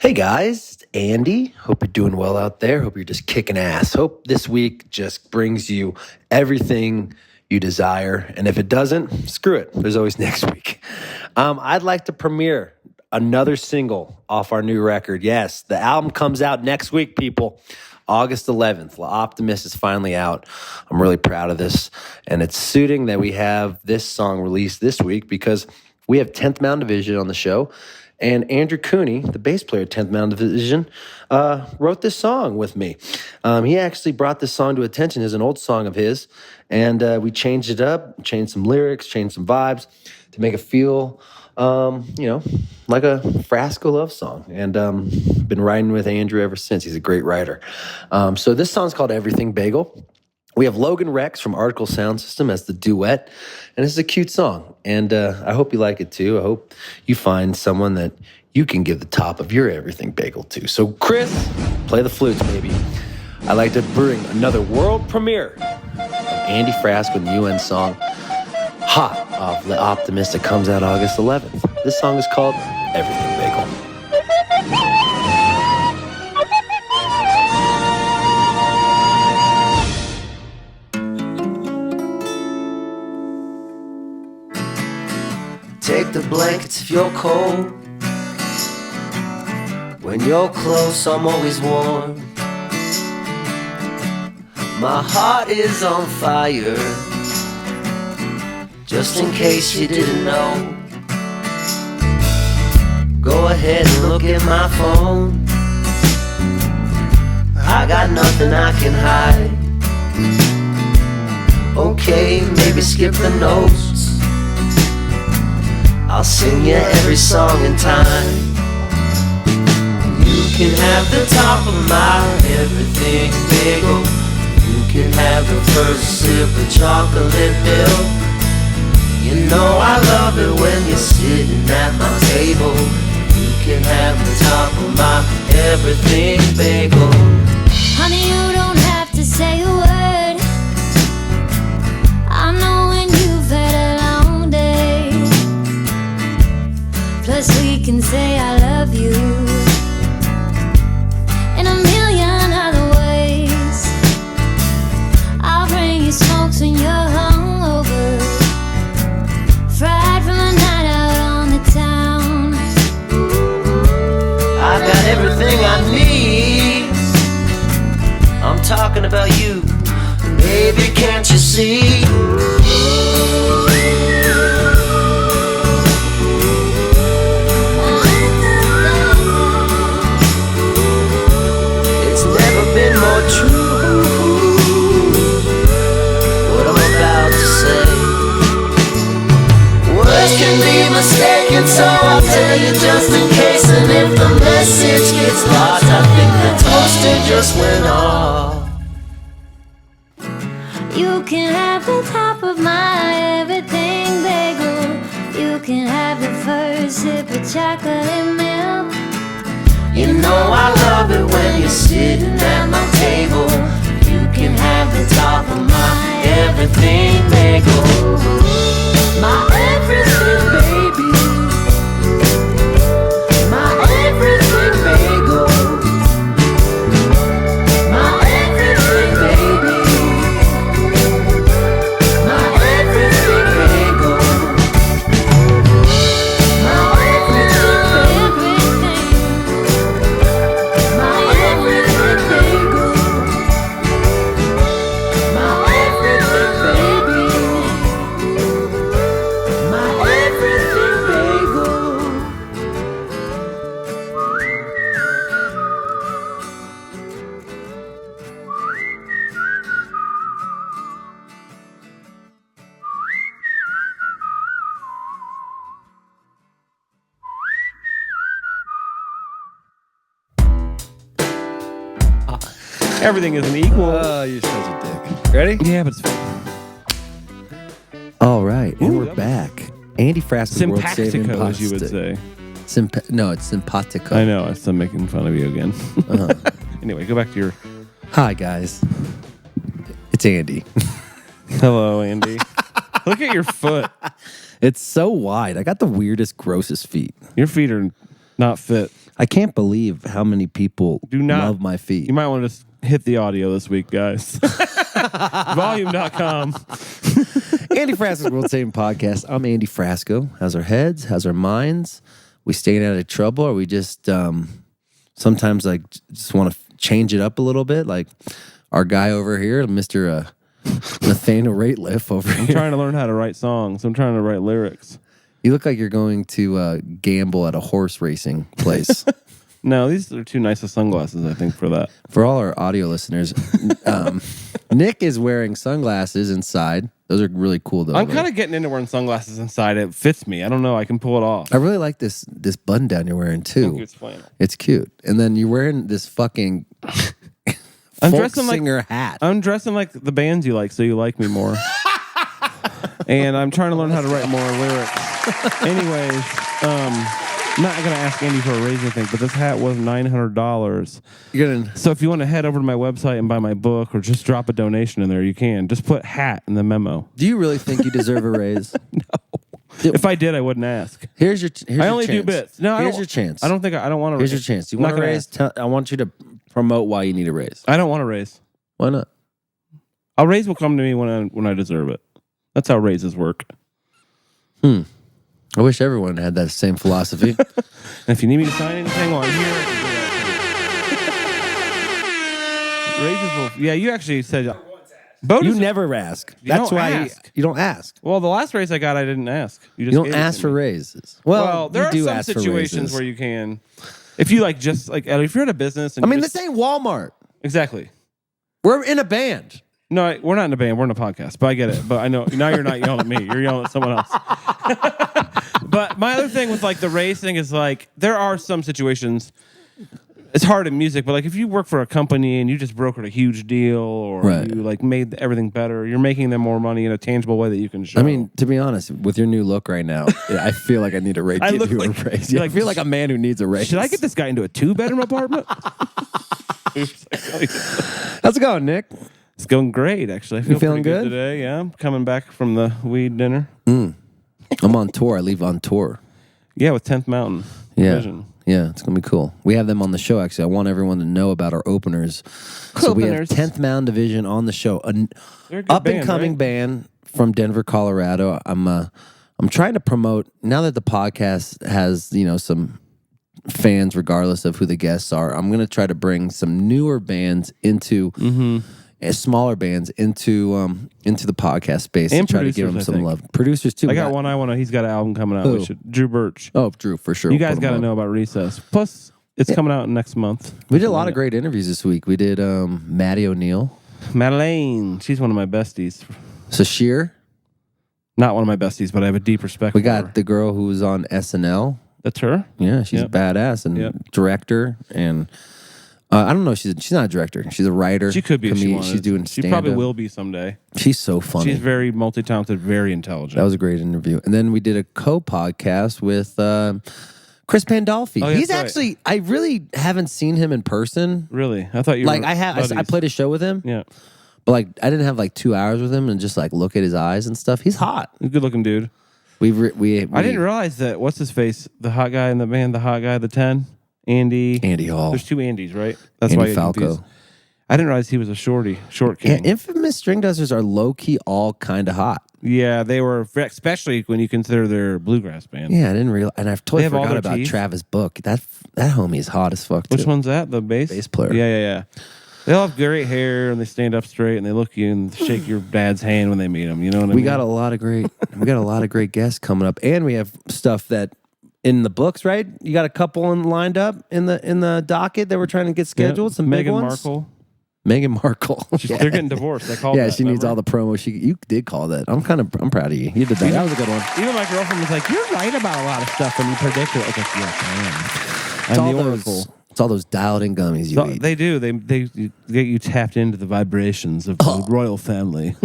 Hey guys, it's Andy. Hope you're doing well out there. Hope you're just kicking ass. Hope this week just brings you everything you desire. And if it doesn't, screw it. There's always next week. I'd like to premiere another single off our new record. Yes, the album comes out next week, people. August 11th. La Optimist is finally out. I'm really proud of this. And it's suiting that we have this song released this week because we have 10th Mountain Division on the show. And Andrew Cooney, the bass player at 10th Mountain Division, wrote this song with me. He actually brought this song to attention as an old song of his. And we changed it up, changed some lyrics, changed some vibes to make it feel, like a Frasco love song. And been writing with Andrew ever since. He's a great writer. So this song's called Everything Bagel. We have Logan Rex from Article Sound System as the duet, and it's a cute song, and I hope you like it too. I hope you find someone that you can give the top of your Everything Bagel to. So, Chris, play the flutes, baby. I'd like to bring another world premiere of Andy Frasco The U.N song, Hot, of The Optimist, that comes out August 11th. This song is called Everything Bagel. Take the blankets if you're cold. When you're close, I'm always warm. My heart is on fire, just in case you didn't know. Go ahead and look at my phone. I got nothing I can hide. Okay, maybe skip the notes. I'll sing you every song in time. You can have the top of my everything bagel. You can have the first sip of chocolate milk. You know I love it when you're sitting at my table. You can have the top of my everything bagel. Honey, you don't have to say a word. I know when you've had a long day. Plus we can say I love you in a million other ways. I'll bring you smokes when you're hungover, fried from a night out on the town. I got everything I need. I'm talking about you, baby, can't you see? Mistaken, so I'll tell you just in case. And if the message gets lost, I think the toaster just went off. You can have the top of my everything bagel. You can have the first sip of chocolate milk. You know I love it when you're sitting at my table. You can have the top of my everything bagel. My everything baby. My everything bagel. My everything baby. My everything bagel. My everything bagel. My everything bagel. My everything baby. My everything bagel. Everything isn't equal. Oh, you're such a dick. Ready? Yeah, but it's fine. All right, and Ooh, we're that back. Andy Frasco, the world saving Sympactico, as you would pasta. say. No, it's simpatico. I know, I'm making fun of you again. Uh-huh. Anyway, go back to your... Hi, guys. It's Andy. Hello, Andy. Look at your foot. It's so wide. I got the weirdest, grossest feet. Your feet are not fit. I can't believe how many people love my feet. You might want to just hit the audio this week, guys. Volume.com. Andy Frasco's World Saving Podcast. I'm Andy Frasco. How's our heads? How's our minds? We staying out of trouble? Or we just sometimes like just want to change it up a little bit? Like our guy over here, Mr. Nathaniel Rateliff over here. I'm trying to learn how to write songs. I'm trying to write lyrics. You look like you're going to gamble at a horse racing place. No, these are too nice of sunglasses, I think, for that. For all our audio listeners, Nick is wearing sunglasses inside. Those are really cool, though. I'm kind of getting into wearing sunglasses inside. It fits me. I don't know. I can pull it off. I really like this button down you're wearing, too. It's flannel. It's cute. And then you're wearing this fucking folk singer hat. I'm dressing like the bands you like, so you like me more. And I'm trying to learn how to write more lyrics. Anyways, I'm not going to ask Andy for a raise or anything, but this hat was $900. So if you want to head over to my website and buy my book or just drop a donation in there, you can. Just put hat in the memo. Do you really think you deserve a raise? No. If I did, I wouldn't ask. Here's your I only do bits. No, here's your chance. I don't want to raise. Here's your chance. You want a raise? I want you to promote why you need a raise. I don't want to raise. Why not? A raise will come to me when I deserve it. That's how raises work. I wish everyone had that same philosophy. And if you need me to sign anything on here, raises will. Yeah, you actually said. You never ask. That's why you don't ask. Well, the last raise I got, I didn't ask. You don't ask for raises. Well, there are some situations where you can. If you if you're in a business, and this ain't Walmart. Exactly. We're in a band. No, we're not in a band. We're in a podcast. But I get it. But I know now you're not yelling at me. You're yelling at someone else. But my other thing with the race thing is there are some situations. It's hard in music, but if you work for a company and you just brokered a huge deal, or you made everything better, you're making them more money in a tangible way that you can show. I mean, to be honest, with your new look right now, I feel like I need a raise. I feel like a man who needs a raise. Should I get this guy into a 2-bedroom apartment? How's it going, Nick? It's going great, actually. I feel feeling good today. Yeah, I'm coming back from the weed dinner. I'm on tour. I leave on tour. Yeah, with 10th Mountain. Yeah. Vision. Yeah, it's going to be cool. We have them on the show, actually. I want everyone to know about our openers. So we have 10th Mountain Division on the show. An up-and-coming band from Denver, Colorado. I'm trying to promote, now that the podcast has, some fans, regardless of who the guests are, I'm going to try to bring some newer bands into... smaller bands into the podcast space and try to give them some love. Producers too. I got one. He's got an album coming out. Drew Birch. Oh, Drew for sure. You guys got to know about Recess. Plus, it's coming out next month. We did a lot of great interviews this week. We did Maddie O'Neill, Madeleine. She's one of my besties. Sashir. Not one of my besties, but I have a deep respect. We for got her. the girl who was on SNL. That's her. Yeah, she's a badass and director and. I don't know. She's not a director. She's a writer. She could be. If she wanted. She's doing stand-up. She probably will be someday. She's so funny. She's very multi-talented, very intelligent. That was a great interview. And then we did a co-podcast with Chris Pandolfi. Oh, He's actually. I really haven't seen him in person. Really, I thought you were I have. I played a show with him. Yeah, but I didn't have 2 hours with him and just look at his eyes and stuff. He's hot. He's a good-looking dude. We I didn't realize that. What's his face? The hot guy in the band. The hot guy. The 10. Andy Hall. There's 2 Andys, right? That's Andy why Falco. Confused. I didn't realize he was a short king. Yeah, Infamous String Dusters are low key all kind of hot. Yeah, they were, especially when you consider their bluegrass band. Yeah, I didn't realize, and I've totally forgot about Travis Book. That homie is hot as fuck. Which one's that? The bass player. Yeah. They all have great hair and they stand up straight and they look you and shake your dad's hand when they meet him. You know what I mean? We got a lot of great guests coming up, and we have stuff that. In the books, right? You got a couple lined up in the docket that we're trying to get scheduled. Yeah. Some big ones. Meghan Markle. Yeah. They're getting divorced. I called. Yeah, she needs all the promo. You did call that. I'm proud of you. You did that. That was a good one. Even my girlfriend was like, "You're right about a lot of stuff when you predict it." I was like, "Yes, I am." I'm the oracle. It's all those dialed-in gummies you eat. They do. They get you tapped into the vibrations of the royal family.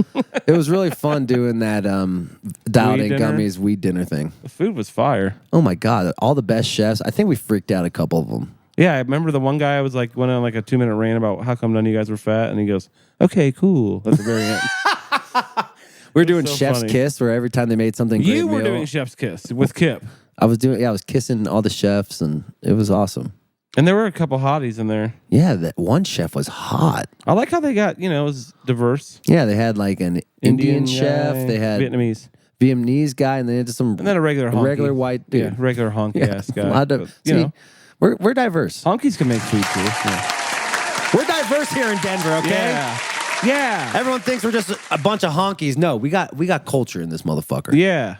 It was really fun doing that dialed-in gummies weed dinner thing. The food was fire. Oh, my God. All the best chefs. I think we freaked out a couple of them. Yeah, I remember the one guy went on a 2-minute rant about how come none of you guys were fat, and he goes, "Okay, cool." At the very end. We were doing Chef's Kiss, where every time they made something great You were doing Chef's Kiss with Kip. I was kissing all the chefs, and it was awesome. And there were a couple hotties in there. Yeah, that one chef was hot. I like how they got, it was diverse. Yeah, they had like an Indian chef. guy, They had Vietnamese guy, and they had just some and then a regular white dude. Yeah, regular honky ass guy. We're diverse. Honkies can make food too. Yeah. We're diverse here in Denver, okay? Yeah. Everyone thinks we're just a bunch of honkies. No, we got culture in this motherfucker. Yeah.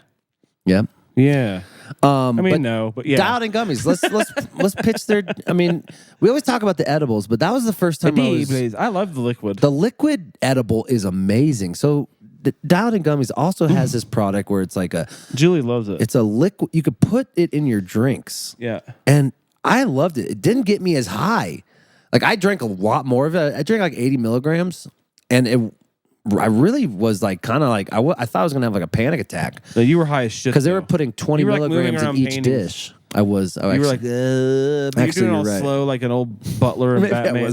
Yep. Yeah. But no, but yeah. Dialed in gummies. Let's pitch their. I mean, we always talk about the edibles, but that was the first time I love the liquid. The liquid edible is amazing. So the Dialed in gummies also has this product where it's like Julie loves it. It's a liquid. You could put it in your drinks. Yeah. And I loved it. It didn't get me as high. Like I drank a lot more of it. I drank like 80 milligrams, and I really was like kind of like I thought I was gonna have like a panic attack. So you were high as shit because they were putting 20 milligrams in each dish. You were like, you're doing all slow like an old butler in Batman.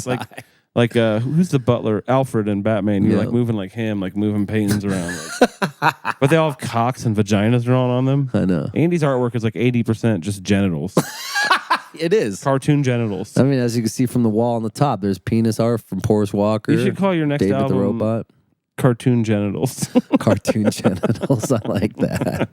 Like who's the butler? Alfred in Batman. You're like moving like him, like moving paintings around. But they all have cocks and vaginas drawn on them. I know. Andy's artwork is like 80% just genitals. It is cartoon genitals. I mean, as you can see from the wall on the top, there's penis art from Forrest Walker. You should call your next David album the Robot. Cartoon genitals. Cartoon genitals. I like that.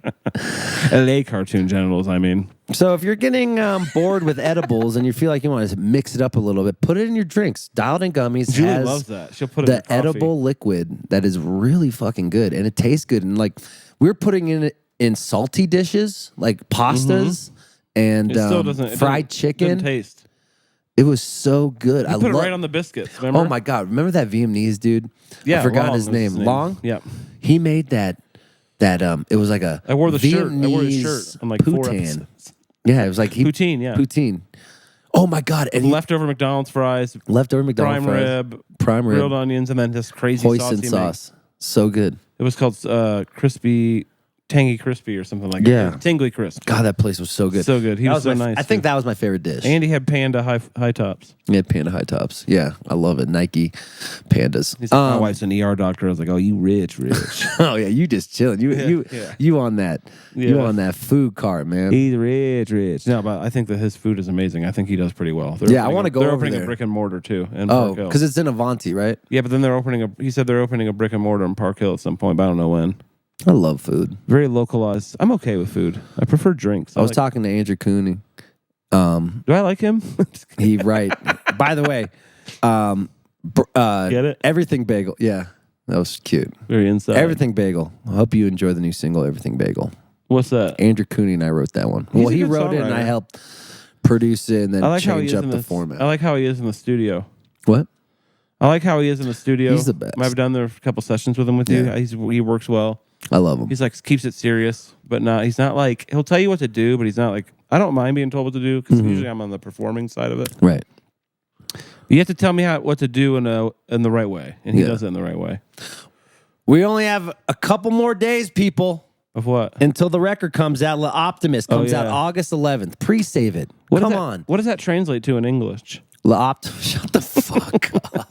LA cartoon genitals, I mean. So if you're getting bored with edibles and you feel like you want to mix it up a little bit, put it in your drinks. Dialed in gummies. Julie loves that. She'll put it in her coffee. Edible liquid that is really fucking good, and it tastes good. And like we're putting it in salty dishes, like pastas and fried chicken. Doesn't taste. It was so good. I put it right on the biscuits. Remember? Oh my god! Remember that Vietnamese dude? Yeah, I forgot his name. Long. Yeah. He made that. It was like a. I wore the shirt. I wore his shirt. I'm like poutine. 4 episodes. Yeah, it was like poutine. Yeah, poutine. Oh my god! And leftover McDonald's fries. Leftover McDonald's prime rib, grilled onions, and then just crazy hoisin sauce. So good. It was called Tangy Crispy or something like that. Yeah. Tingly Crisp. God, that place was so good. So good. He was so nice. I think that was my favorite dish. And he had panda high tops. He had panda high tops. Yeah, I love it. Nike pandas. He's like, my wife's an ER doctor. I was like, oh, you rich. Oh yeah, you just chilling. You on that. Yeah. You on that food cart, man. He's rich. No, but I think that his food is amazing. I think he does pretty well. I want to go over there. They're opening a brick and mortar too. Because it's in Avanti, right? Yeah, but then he said they're opening a brick and mortar in Park Hill at some point, but I don't know when. I love food. Very localized. I'm okay with food. I prefer drinks. I was talking to Andrew Cooney. Do I like him? He right. By the way, get it? Everything Bagel. Yeah, that was cute. Very inside. Everything Bagel. I hope you enjoy the new single, Everything Bagel. What's that? Andrew Cooney and I wrote that one. He wrote it and I helped produce it and then change up the format. I like how he is in the studio. What? I like how he is in the studio. He's the best. I've done a couple sessions with him you. He works well. I love him. He's like keeps it serious, but he's not like he'll tell you what to do, but he's not like I don't mind being told what to do because usually I'm on the performing side of it. Right. You have to tell me what to do in the right way, and he does it in the right way. We only have a couple more days, people. Of what? Until the record comes out. La Optimist comes out August 11th. Pre-save it. Come on. What does that translate to in English? Shut the fuck up.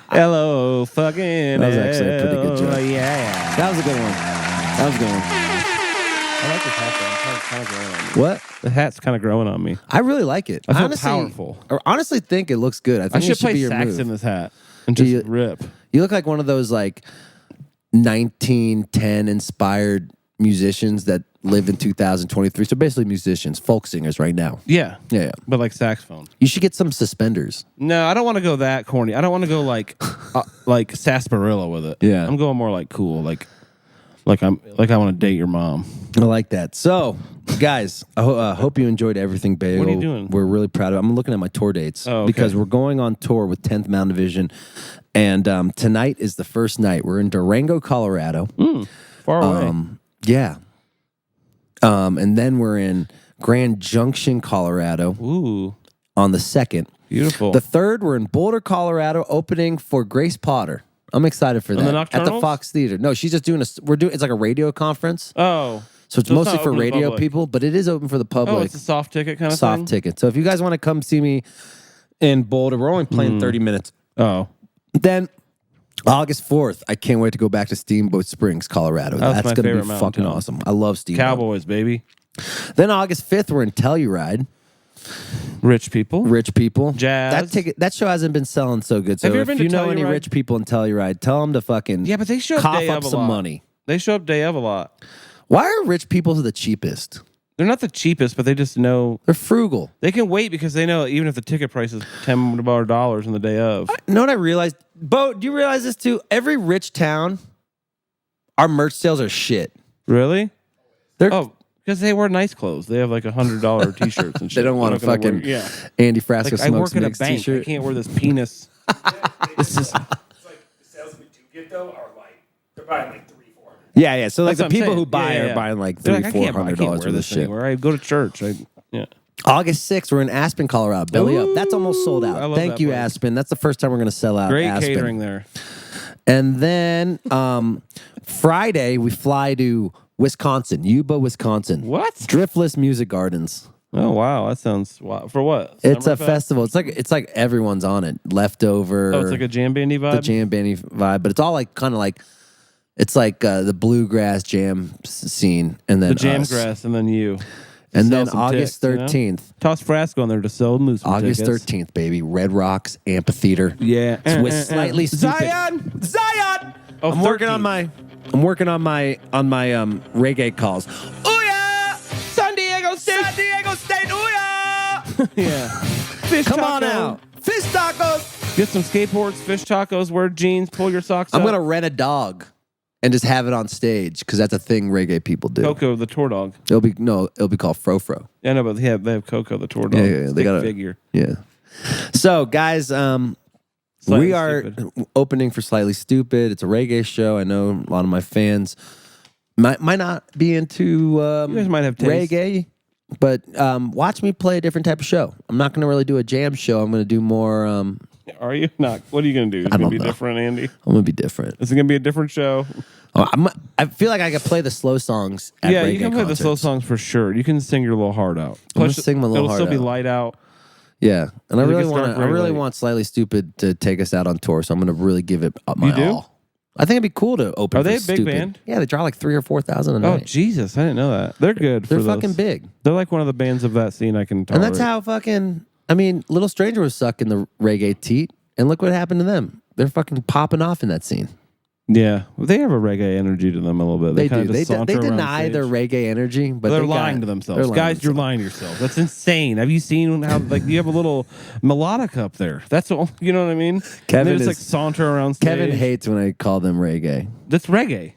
Hello, fucking. That was actually a pretty good joke. Yeah. That was a good one. I like this hat though. It's kind of growing on me. What? The hat's kind of growing on me. I really like it. I feel powerful. I honestly think it looks good. I think should it should play be your sax move. in this hat and just rip. You look like one of those like 1910 inspired musicians that live in 2023. So basically musicians, folk singers right now. Yeah. Yeah. But like saxophone. You should get some suspenders. No, I don't want to go that corny. I don't want to go like sarsaparilla with it. Yeah. I'm going more like cool, like I want to date your mom. I like that. So, guys, I hope you enjoyed Everything Bagel. What are you doing? We're really proud of it. I'm looking at my tour dates because we're going on tour with 10th Mountain Division, and tonight is the first night. We're in Durango, Colorado. Far away. Yeah. And then we're in Grand Junction, Colorado. Ooh. On the 2nd. Beautiful. The 3rd, we're in Boulder, Colorado, opening for Grace Potter. I'm excited for that. At the Fox Theater. No, she's just doing it's like a radio conference. Oh. So it's mostly for radio people, but it is open for the public. Oh, it's a soft ticket kind of thing? Soft ticket. So if you guys want to come see me in Boulder, we're only playing 30 minutes. Oh. Then August 4th, I can't wait to go back to Steamboat Springs, Colorado. That's my That's going to favorite be mountain fucking town. awesome. I love Steamboat. Cowboys, baby. Then August 5th, we're in Telluride. Rich people. Rich people. Jazz. That show hasn't been selling so good. So Have you if ever been you to know any Telluride? rich people in Telluride, tell them to fucking Yeah, but they show up cough day up of a some lot. money. They show up day of a lot. Why are rich people the cheapest? They're not the cheapest, but they just know They're frugal. they can wait because they know even if the ticket price is $10 on the day of. You know what I realized? Bo, do you realize this too? Every rich town, our merch sales are shit. Really? They're because they wear nice clothes. They have like $100 t-shirts and shit. they don't want to They're not gonna fucking wear- Andy Frasco Like I smokes work at a mixed bank. t-shirt. I can't wear this penis. This is It's like the sales we do get though are like they're buying like 300-400. Yeah. So like That's what the I'm people saying. who buy Yeah, are yeah. buying like They're like, $300-400 I can't worth wear of this shit. anywhere. I go to church. Yeah. August 6th, we're in Aspen, Colorado. Belly up. That's almost sold I out. love Thank that you, place. Aspen. That's the first time we're going to sell out Great Aspen. catering there. And then Friday, we fly to Wisconsin, Yuba, Wisconsin. What? Driftless Music Gardens. Oh wow, that sounds wow. For what? It's a Summerfest? festival. It's like everyone's on it. Leftover. Oh, it's like a jam bandy vibe. the jam bandy vibe, but it's all like kind of like it's like the bluegrass jam scene, and then the jam us. grass, and then you. and Sell then some August ticks, you know? 13th. Toss Frasco on there to sell moose. August tickets. 13th, baby. Red Rocks Amphitheater. Yeah, With slightly stupid. Zion. Oh, I'm working on 13th. my reggae calls. Ooh yeah! San Diego State. San Diego State. Ooh yeah! Yeah. Fish Come taco. on out. Fish tacos. Get some skateboards, fish tacos, wear jeans, pull your socks I'm up. gonna rent a dog and just have it on stage because that's a thing reggae people do. Coco, the tour dog. It'll be called Frofro. Yeah, no, but they have Coco, the tour dog. Yeah, they Stick got a figure. Yeah. So guys, Slightly we are Stupid. opening for Slightly Stupid. It's a reggae show. I know a lot of my fans might not be into You guys might have taste. reggae, but watch me play a different type of show. I'm not going to really do a jam show. I'm going to do more. I'm Are you not? What are you going to do? Is it I going don't to be know. different, Andy? going to be different. Is it going to be a different show? I feel like I could play the slow songs. At Yeah, reggae you can play the slow concerts. songs for sure. You can sing your little heart out. I'm gonna sing my little it'll heart still be out. light out. Yeah, and I It really gets dark want. I very really late. want Slightly Stupid to take us out on tour. So I'm going to really give it up my You do? all. I think it'd be cool to open. Are they for a big Stupid. band? Yeah, they draw like 3,000 or 4,000 a Oh night. Jesus, I didn't know that. They're good. They're for those. fucking big, They're like one of the bands of that scene I can tolerate. and that's how fucking. I mean, Little Stranger was sucking the reggae teat, and look what happened to them. They're fucking popping off in that scene. Yeah, well, they have a reggae energy to them a little bit. They kind do. of just They saunter around deny stage. their reggae energy, but They're they lying got- to themselves. they're lying Guys, to you're themselves. lying to yourself. That's insane. Have you seen how like you have a little melodic up there? That's all. You know what I mean? Kevin they just is- like saunter around stage. Kevin hates when I call them reggae. That's reggae,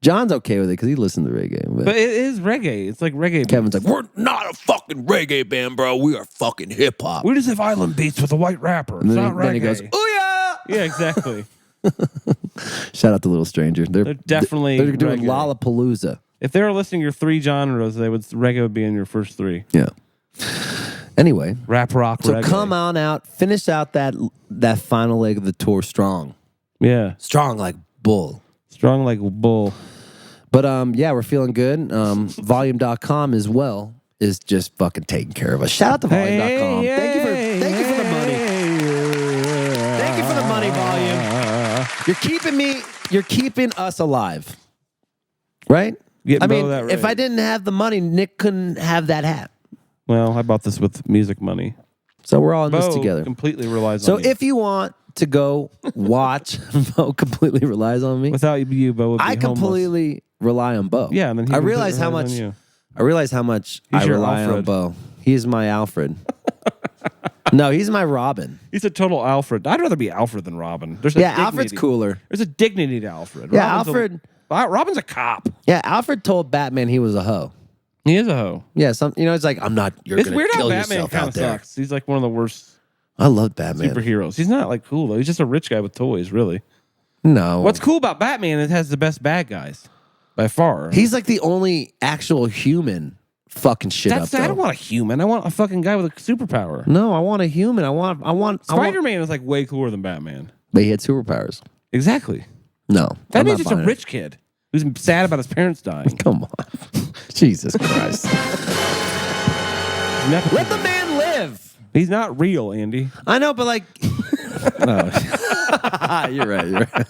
John's okay with it because he listens to reggae. but it is reggae. It's like reggae. Kevin's like, we're not a fucking reggae band, bro. We are fucking hip hop. we just have island beats with a white rapper. It's And not reggae. then he goes, oh yeah. Yeah, exactly. Shout out to Little Stranger. They're definitely they're doing reggae. Lollapalooza. If they were listing your three genres, reggae would be in your first three. Yeah. Anyway, Rap, rock, so reggae. come on out, finish out that final leg of the tour strong, Yeah, like bull. strong like bull. But yeah, we're feeling good. Volume.com as well is just fucking taking care of us. Shout out to Volume.com. Thank you for the money. Thank you for the money, Volume. You're keeping us alive. Right? Getting I Bo mean, that if right. I didn't have the money, Nick couldn't have that hat. Well, I bought this with music money. So we're all in this Bo together. completely relies So on you. if you want to go watch, Bo completely relies on me. Without you, Bo would be I homeless. completely rely on Bo. Yeah, and then he I completely realize how relies much. on you. I realize how much He's I your rely on Alfred. Bo. He's my Alfred. No, he's my Robin. He's a total Alfred. I'd rather be Alfred than Robin. There's Yeah, Alfred's cooler. There's a dignity to Alfred. Yeah, Robin's Robin's a cop. Yeah, Alfred told Batman he was a hoe. He is a hoe. Yeah, it's like I'm not. You're It's gonna weird how kill Batman yourself kind out of there. sucks. He's like one of the worst I love Batman. superheroes. He's not like cool though. He's just a rich guy with toys, really. No, What's cool about Batman is it has the best bad guys by far. He's like the only actual human fucking shit up. I Though. don't want a human. I want a fucking guy with a superpower. No, I want a human. I want Spider-Man is like way cooler than Batman. But he had superpowers. Exactly. No, That I'm means not it's a buying it. rich kid who's sad about his parents dying. Come on, Jesus Christ! Nepotism. Let the man live. He's not real, Andy. I know, but like, You're right. You're right.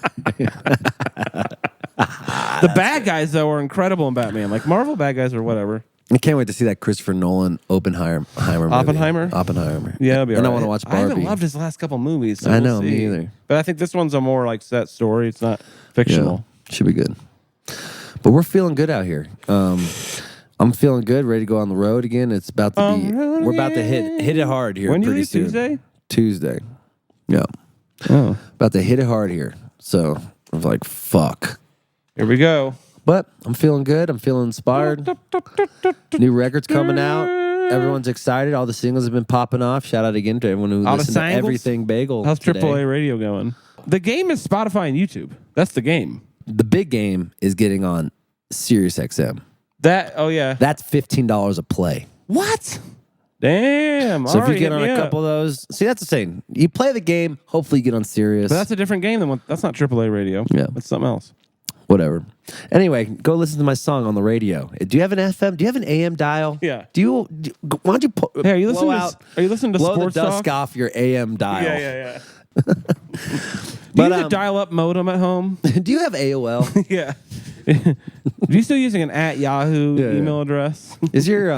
The bad guys though are incredible in Batman. Like Marvel bad guys or whatever. I can't wait to see that Christopher Nolan Oppenheimer movie. Oppenheimer? Yeah, Yeah, it'll be and I all want to right. watch Barbie. I haven't loved his last couple movies. So I we'll know, me see. either. But I think this one's a more like set story. It's not fictional. Yeah, should be good. But we're feeling good out here. I'm feeling good, ready to go on the road again. It's about to be. We're about to hit it hard here. When do you pretty leave? soon. Tuesday? Tuesday. Yeah. Oh, About to hit it hard here. So I'm like, fuck. here we go. But I'm feeling good. I'm feeling inspired. New records coming out. Everyone's excited. All the singles have been popping off. Shout out again to everyone who All the listened to singles? Everything Bagel. How's today. AAA radio going? The game is Spotify and YouTube. That's the game. The big game is getting on Sirius XM. Oh yeah. That's $15 a play. What? Damn. So if you already get hit on me a up. couple of those, see, that's the thing. You play the game, hopefully you get on Sirius. But that's a different game than what. That's not AAA radio. Yeah. That's something else. Whatever. Anyway, go listen to my song on the radio. Do you have an FM? Do you have an AM dial? Yeah. Why don't you Hey, are you listening are you listening to blow sports the dust talk? off your AM dial? Yeah. But, Do you use a dial-up modem at home? do you have AOL? Yeah. Are you still using an @Yahoo Yeah. email address? Is your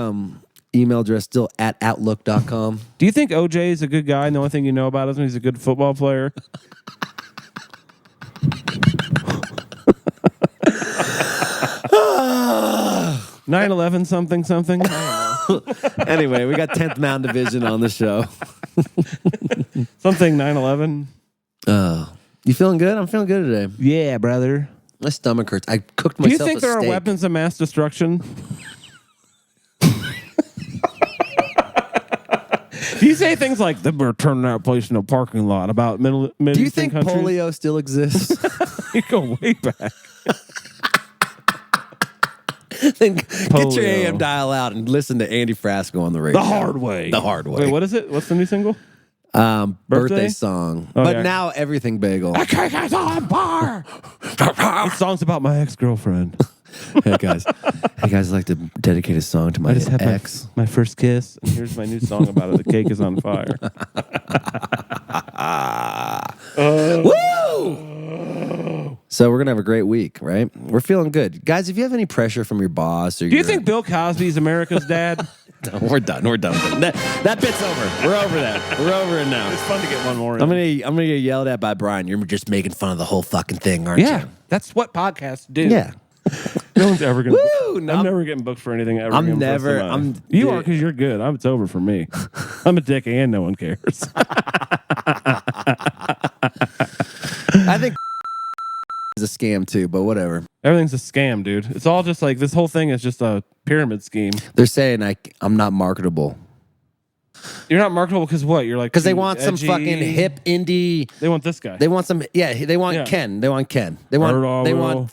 email address still at outlook.com? Do you think OJ is a good guy and the only thing you know about him is he's a good football player? 9/11 something. I don't know. Anyway, we got 10th Mountain Division on the show. Something 9/11. You feeling good? I'm feeling good today. Yeah, brother. My stomach hurts. I cooked Do you myself think a there are steak. weapons of mass destruction? Do you say things like we're turning that place into a parking lot about middle Do you Eastern think countries? polio still exists? You go way back. Then get your Polio. AM dial out and listen to Andy Frasco on the radio. The hard way. The hard way. Wait, what is it? What's the new single? Birthday song. Oh, but yeah. now Everything Bagel. Cake is on bar. This song's about my ex-girlfriend. Hey guys, I'd like to dedicate a song to my I just had ex. my first kiss, and here's my new song about it. The cake is on fire. Woo! So we're gonna have a great week, right? We're feeling good, guys. If you have any pressure from your boss, or Do you think Bill Cosby's America's dad? No, we're done. We're done. That bit's over. We're over that. We're over it now. It's fun to get one more in. I'm gonna get yelled at by Brian. You're just making fun of the whole fucking thing, aren't Yeah, you? that's what podcasts do. Yeah. No one's ever gonna. Woo! I'm never getting booked for anything ever. I'm again for the rest never- of my I'm- life. You dude. are because you're good. It's over for me. I'm a dick and no one cares. I think is a scam too, but whatever. Everything's a scam, dude. It's all just like this whole thing is just a pyramid scheme. They're saying I'm not marketable You're not marketable because what? You're like because they too want some edgy. fucking hip indie. They want this guy. They want some. Yeah, they want Yeah. Ken. They want Ken. They want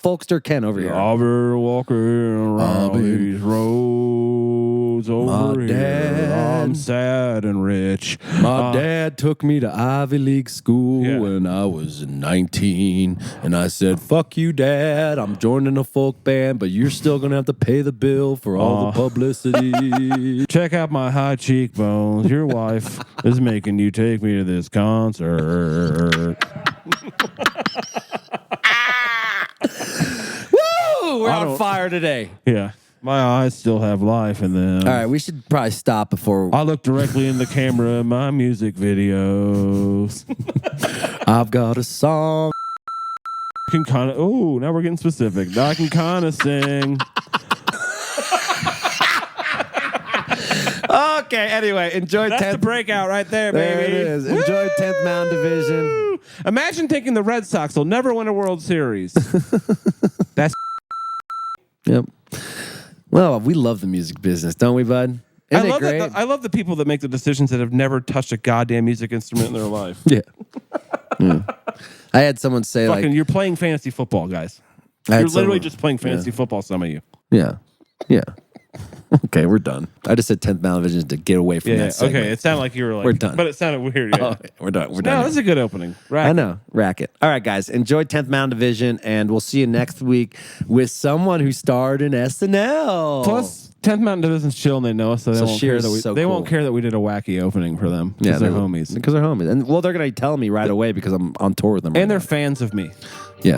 Folkster Ken over here. I'll be walking around these roads over My here. dad. I'm sad and rich. My dad took me to Ivy League school Yeah. when I was 19, and I said, "Fuck you, Dad. I'm joining a folk band, but you're still gonna have to pay the bill for all the publicity." Check out my high cheekbones. Your wife is making you take me to this concert. Woo! We're I on don't- fire today. Yeah. My eyes still have life in them. All right, we should probably stop before I look directly in the camera in my music videos. I've got a song. Can kind of. Oh, now we're getting specific. I can kind of sing. Okay, anyway, enjoy That's 10th. the breakout right there, There baby. it is. Enjoy 10th Mountain Division. Woo! Imagine thinking the Red Sox will never win a World Series. That's. Yep. Well, we love the music business, don't we, bud? Isn't it great? I love the people that make the decisions that have never touched a goddamn music instrument in their life. Yeah. I had someone say Fucking, like, you're playing fantasy football, guys. I had You're literally someone- just playing fantasy football. Some of you. yeah. Okay, we're done. I just said 10th Mountain Division to get away from Yeah. that segment. Okay. It sounded like you were like. We're done. But it sounded weird. Yeah. Oh, we're done. We're No, done. this is a good opening. Right. I know. Racket. All right, guys. Enjoy 10th Mountain Division, and we'll see you next week with someone who starred in SNL. Plus, 10th Mountain Division's chill and they know us, so they So won't care Shear's that we so they won't cool. care that we did a wacky opening for them. Because they're homies. Because they're homies. And well, they're gonna tell me right away because I'm on tour with them. And they're fans of me. yeah.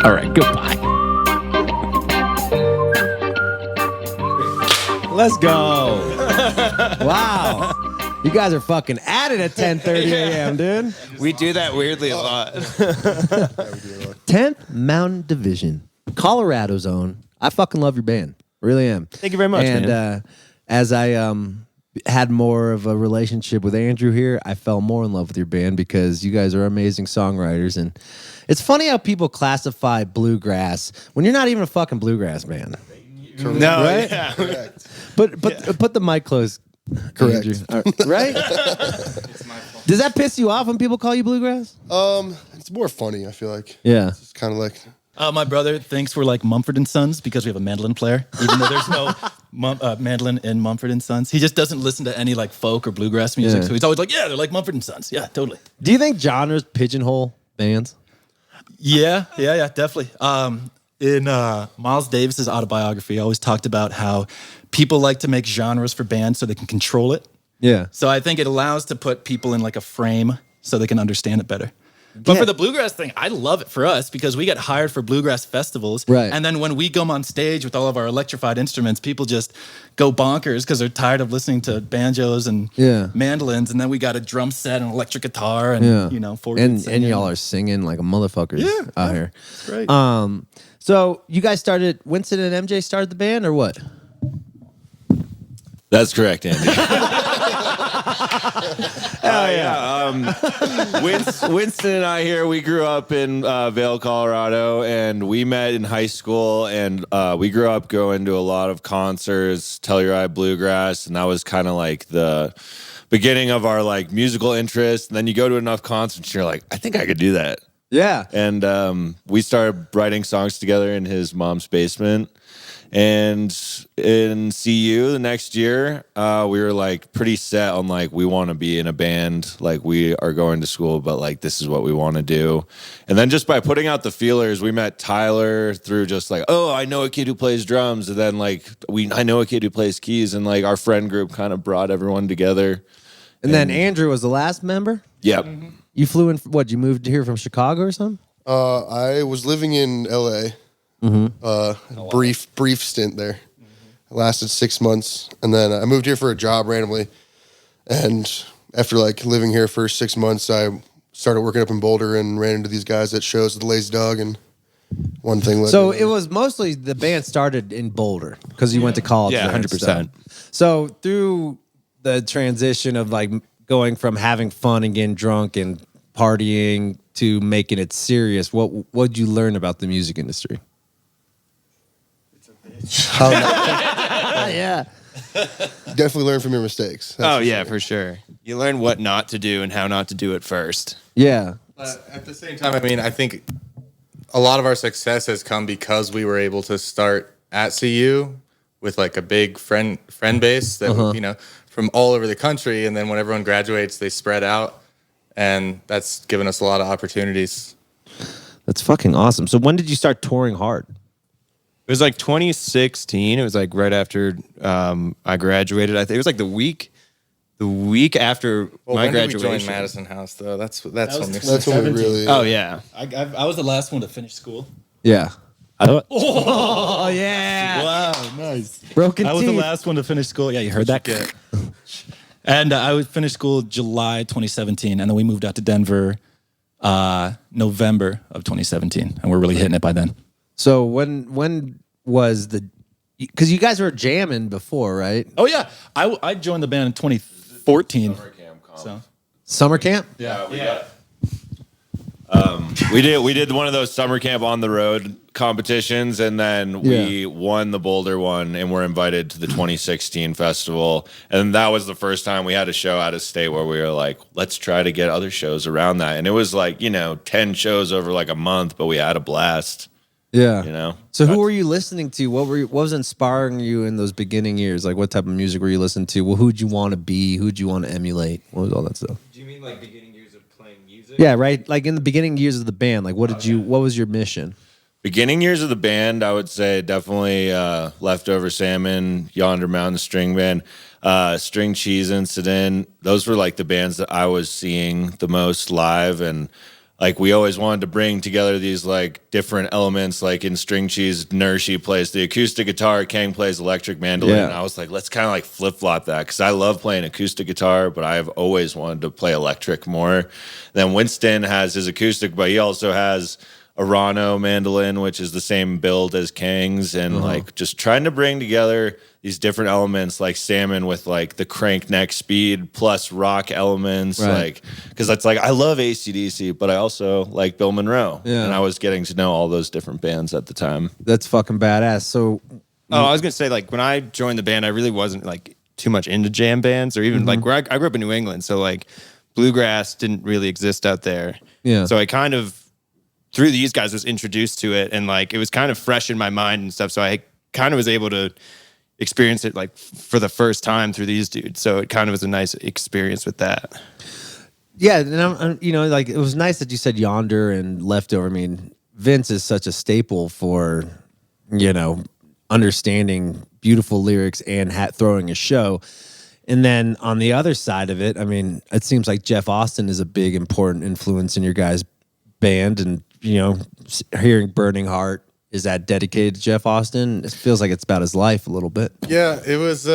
All right, goodbye. Let's go. Wow. You guys are fucking at it at 10:30 a.m., dude. We do that weirdly a lot. 10th Mountain Division, Colorado's own. I fucking love your band. Really am. Thank you very much, and, man. as I had more of a relationship with Andrew here, I fell more in love with your band because you guys are amazing songwriters. And it's funny how people classify bluegrass when you're not even a fucking bluegrass band. No, Right? yeah. But put the mic close. Correct. Andrew. Right? Does that piss you off when people call you bluegrass? It's more funny, I feel like. Yeah. It's kind of like My brother thinks we're like Mumford & Sons because we have a mandolin player, even though there's no mandolin in Mumford & Sons. He just doesn't listen to any like folk or bluegrass music. Yeah. So he's always like, yeah, they're like Mumford & Sons. Yeah, totally. Do you think genres pigeonhole bands? Yeah, definitely. In Miles Davis's autobiography, he always talked about how people like to make genres for bands so they can control it. Yeah. So I think it allows to put people in like a frame so they can understand it better. But Yeah. for the bluegrass thing, I love it for us because we get hired for bluegrass festivals. Right. And then when we come on stage with all of our electrified instruments, people just go bonkers because they're tired of listening to banjos and Yeah. mandolins. And then we got a drum set and electric guitar and, Yeah. and y'all are singing like a motherfuckers out here. great. So you guys started, Winston and MJ started the band or what? That's correct, Andy. Winston and I here, we grew up in Vail, Colorado, and we met in high school, and we grew up going to a lot of concerts, Telluride Bluegrass, and that was kind of like the beginning of our like musical interest. And then you go to enough concerts, and you're like, I think I could do that. Yeah. And we started writing songs together in his mom's basement. And in CU the next year, we were like pretty set on like we want to be in a band, like we are going to school, but like this is what we want to do. And then just by putting out the feelers, we met Tyler through just like, oh, I know a kid who plays drums, and then like I know a kid who plays keys, and like our friend group kind of brought everyone together. And then Andrew was the last member? Yep. You flew in, what, you moved here from Chicago or something? I was living in LA. Brief stint there. It lasted 6 months, and then I moved here for a job randomly. And after like living here for 6 months, I started working up in Boulder and ran into these guys at shows at the Lazy Dog, and one thing led So to it was mostly the band started in Boulder because you went to college. Yeah, there and 100%. stuff. So through the transition of like going from having fun and getting drunk and partying to making it serious, what'd you learn about the music industry? Yeah. definitely learn from your mistakes. That's Oh, for yeah, sure. for sure. You learn what not to do and how not to do it first. Yeah. At the same time, I mean, I think a lot of our success has come because we were able to start at CU with like a big friend base that you know from all over the country, and then when everyone graduates, they spread out, and that's given us a lot of opportunities. That's fucking awesome. So when did you start touring hard? It was like 2016. It was like right after I graduated. I think it was like the week after Well, my when did we graduation. join Madison House though? That's when was we That's when we really. Oh yeah. I was the last one to finish school. Yeah. Oh, yeah. Wow, nice. Broken I was the teeth. last one to finish school. Yeah, you heard that? And I would finish school July 2017, and then we moved out to Denver November of 2017, and we're really hitting it by then. So when was the? Because you guys were jamming before, right? Oh yeah, I joined the band in 2014. So Summer camp. We did one of those summer camp on the road competitions, and then we won the Boulder one, and were invited to the 2016 festival. And that was the first time we had a show out of state where we were like, let's try to get other shows around that. And it was like, 10 shows over like a month, but we had a blast. Yeah. So who were you listening to? What was inspiring you in those beginning years? Like what type of music were you listening to? Well, who'd you want to be? Who'd you want to emulate? What was all that stuff? Do you mean like beginning years of playing music? Yeah, right. Like in the beginning years of the band, like what was your mission? beginning years of the band, I would say definitely Leftover Salmon, Yonder Mountain String Band, String Cheese Incident. Those were like the bands that I was seeing the most live, and like we always wanted to bring together these like different elements. Like in String Cheese, Nershi plays the acoustic guitar, Kang plays electric mandolin. Yeah. And I was like, let's kind of like flip flop that, because I love playing acoustic guitar, but I've always wanted to play electric more. Then Winston has his acoustic, but he also has a Rano mandolin, which is the same build as Kang's, and like just trying to bring together these different elements, like Salmon with like the crank neck speed plus rock elements, like because that's like I love AC/DC, but I also like Bill Monroe, and I was getting to know all those different bands at the time. That's fucking badass. So, Oh, I was gonna say, like, when I joined the band, I really wasn't like too much into jam bands, or even like where I grew up in New England, so like bluegrass didn't really exist out there. Yeah. So I kind of through these guys was introduced to it, and like it was kind of fresh in my mind and stuff. So I kind of was able to experience it like for the first time through these dudes. So it kind of was a nice experience with that. yeah, and I'm you know, like it was nice that you said Yonder and Leftover. I mean, Vince is such a staple for, you know, understanding beautiful lyrics and throwing a show. And then on the other side of it, I mean, it seems like Jeff Austin is a big, important influence in your guys' band. And, you know, hearing Burning Heart, is that dedicated to Jeff Austin? It feels like it's about his life a little bit. Yeah, it was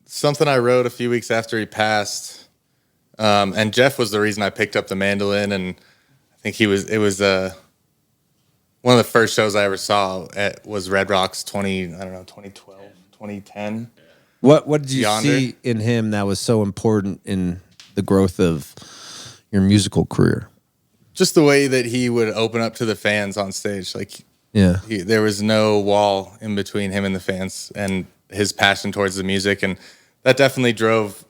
something I wrote a few weeks after he passed. And Jeff was the reason I picked up the mandolin. And I think it was one of the first shows I ever saw was Red Rocks 2012, 2010. What did you Yonder. see in him that was so important in the growth of your musical career? Just the way that he would open up to the fans on stage. Like, Yeah. there was no wall in between him and the fans, and his passion towards the music. And that definitely drove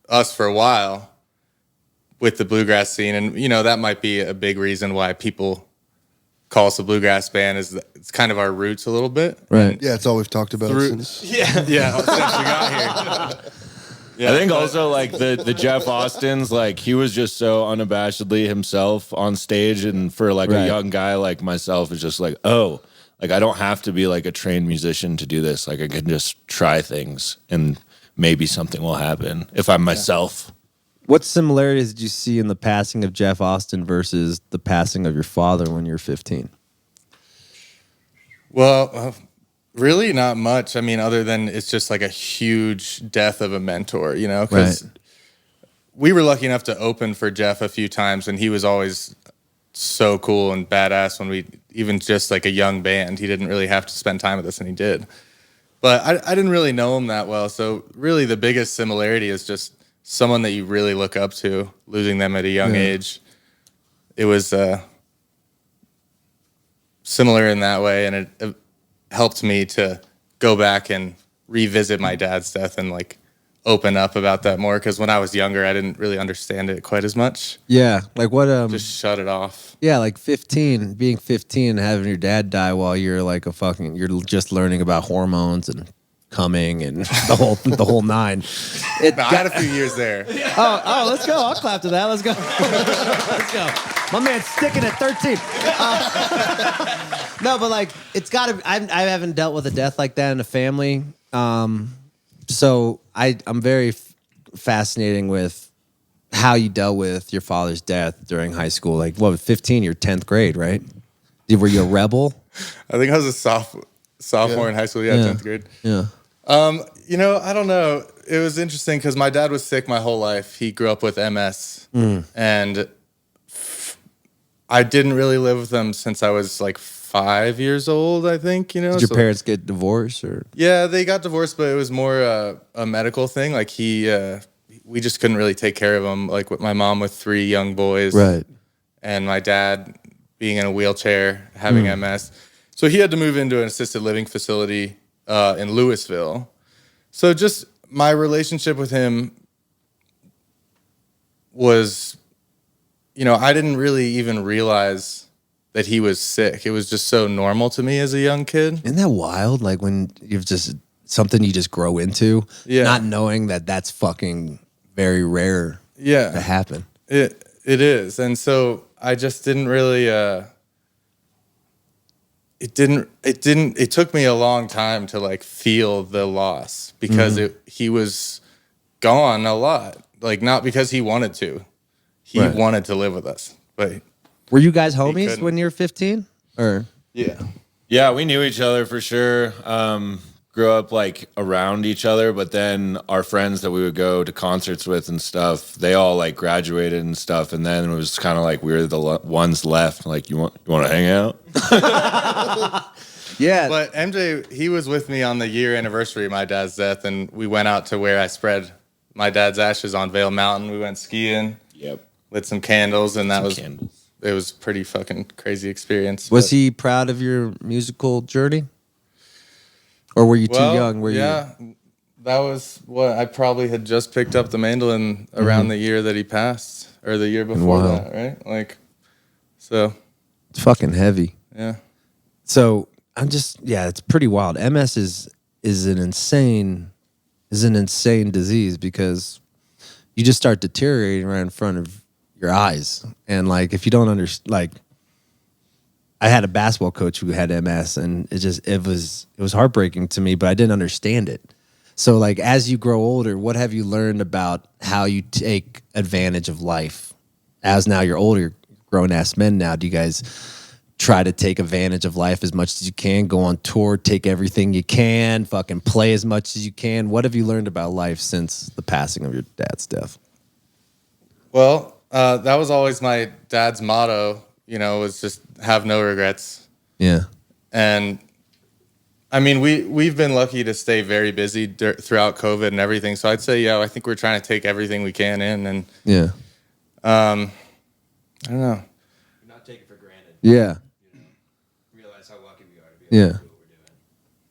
us for a while with the bluegrass scene. And, you know, that might be a big reason why people call us a bluegrass band, is that it's kind of our roots a little bit. Right. Yeah, it's all we've talked about since. Yeah, since we got here. Yeah, I think also like the Jeff Austins, like he was just so unabashedly himself on stage, and for like a young guy like myself, it's just like, oh, like I don't have to be like a trained musician to do this. Like I can just try things, and maybe something will happen if I'm myself. What similarities did you see in the passing of Jeff Austin versus the passing of your father when you were 15? Well, really not much. I mean, other than it's just like a huge death of a mentor, you know, because we were lucky enough to open for Jeff a few times, and he was always so cool and badass when we, even just like a young band, he didn't really have to spend time with us, and he did. But I didn't really know him that well. So really the biggest similarity is just someone that you really look up to, losing them at a young age. It was similar in that way, and it helped me to go back and revisit my dad's death and like open up about that more, because when I was younger, I didn't really understand it quite as much. Yeah, like what? Just shut it off. Yeah, like 15, being 15 and having your dad die while you're like you're just learning about hormones and coming and the whole nine. I had a few years there. Oh, let's go! I'll clap to that. Let's go. Let's go. My man's sticking at 13. No, but like it's got to. I haven't dealt with a death like that in a family, so I'm very fascinating with how you dealt with your father's death during high school. Like, what, 15? You're 10th grade, right? Were you a rebel? I think I was a sophomore in high school. Yeah, 10th grade. Yeah. You know, I don't know. It was interesting because my dad was sick my whole life. He grew up with MS, and I didn't really live with him since I was like 5 years old, I think, you know. Did your parents get divorced or? Yeah, they got divorced, but it was more a medical thing. Like we just couldn't really take care of him. Like with my mom with 3 young boys. Right. And my dad being in a wheelchair, having MS. So he had to move into an assisted living facility in Louisville. So just my relationship with him was, you know, I didn't really even realize that he was sick. It was just so normal to me as a young kid. Isn't that wild? Like when you've just something you just grow into, not knowing that that's fucking very rare to happen. It is. And so I just didn't really it took me a long time to like feel the loss because he was gone a lot. Like not because he wanted to. He wanted to live with us. But were you guys homies when you were 15? Or Yeah, we knew each other for sure. Grew up like around each other, but then our friends that we would go to concerts with and stuff, they all like graduated and stuff, and then it was kind of like we were the ones left. Like, you want to hang out? Yeah. But MJ, he was with me on the year anniversary of my dad's death, and we went out to where I spread my dad's ashes on Vail Mountain. We went skiing. Yep. Lit some candles, and it was pretty fucking crazy experience. Was he proud of your musical journey? Or were you too young? That was what I probably had just picked up the mandolin around the year that he passed, or the year before that, right? Like, so it's fucking heavy. Yeah. So it's pretty wild. MS is an insane disease because you just start deteriorating right in front of your eyes, and like if you don't understand, like. I had a basketball coach who had MS, and it was heartbreaking to me, but I didn't understand it. So like as you grow older, what have you learned about how you take advantage of life? As now you're older, grown ass men now, do you guys try to take advantage of life as much as you can, go on tour, take everything you can, fucking play as much as you can? What have you learned about life since the passing of your dad's death? Well, that was always my dad's motto. Was just have no regrets. Yeah. And I mean, we've been lucky to stay very busy throughout COVID and everything. So I'd say, I think we're trying to take everything we can in. And I don't know. Not take it for granted. Yeah. Realize how lucky we are to be able to do what we're doing.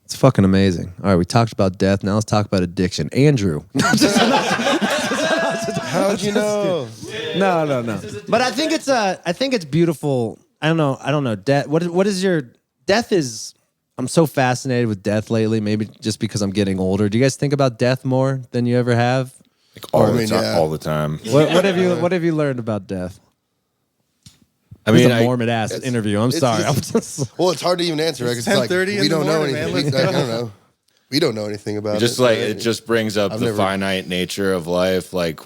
It's fucking amazing. All right, we talked about death. Now let's talk about addiction. Andrew. How'd you know? No. But I think it's beautiful. I don't know. Death. What is your death is? I'm so fascinated with death lately. Maybe just because I'm getting older. Do you guys think about death more than you ever have? Like all the time. What have you learned about death? I mean, a morbid ass interview. I'm sorry. Well, it's hard to even answer. Right? 'Cause it's like we don't know anything. I don't know. We don't know anything about it. Like it just brings up the finite nature of life, like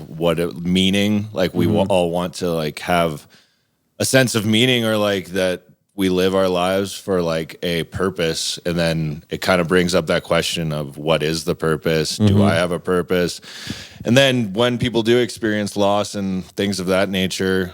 meaning. Like we all want to like have a sense of meaning, or like that we live our lives for like a purpose, and then it kind of brings up that question of what is the purpose? Do I have a purpose? And then when people do experience loss and things of that nature,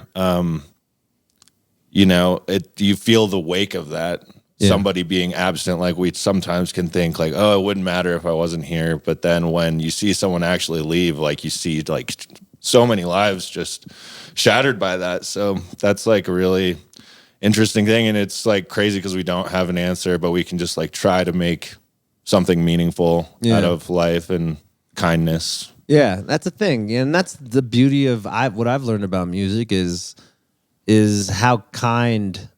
you feel the wake of that. Yeah. Somebody being absent, like we sometimes can think like, oh, it wouldn't matter if I wasn't here. But then when you see someone actually leave, like you see like so many lives just shattered by that. So that's like a really interesting thing. And it's like crazy because we don't have an answer, but we can just like try to make something meaningful out of life and kindness. Yeah, that's the thing. And that's the beauty of what I've learned about music is how kind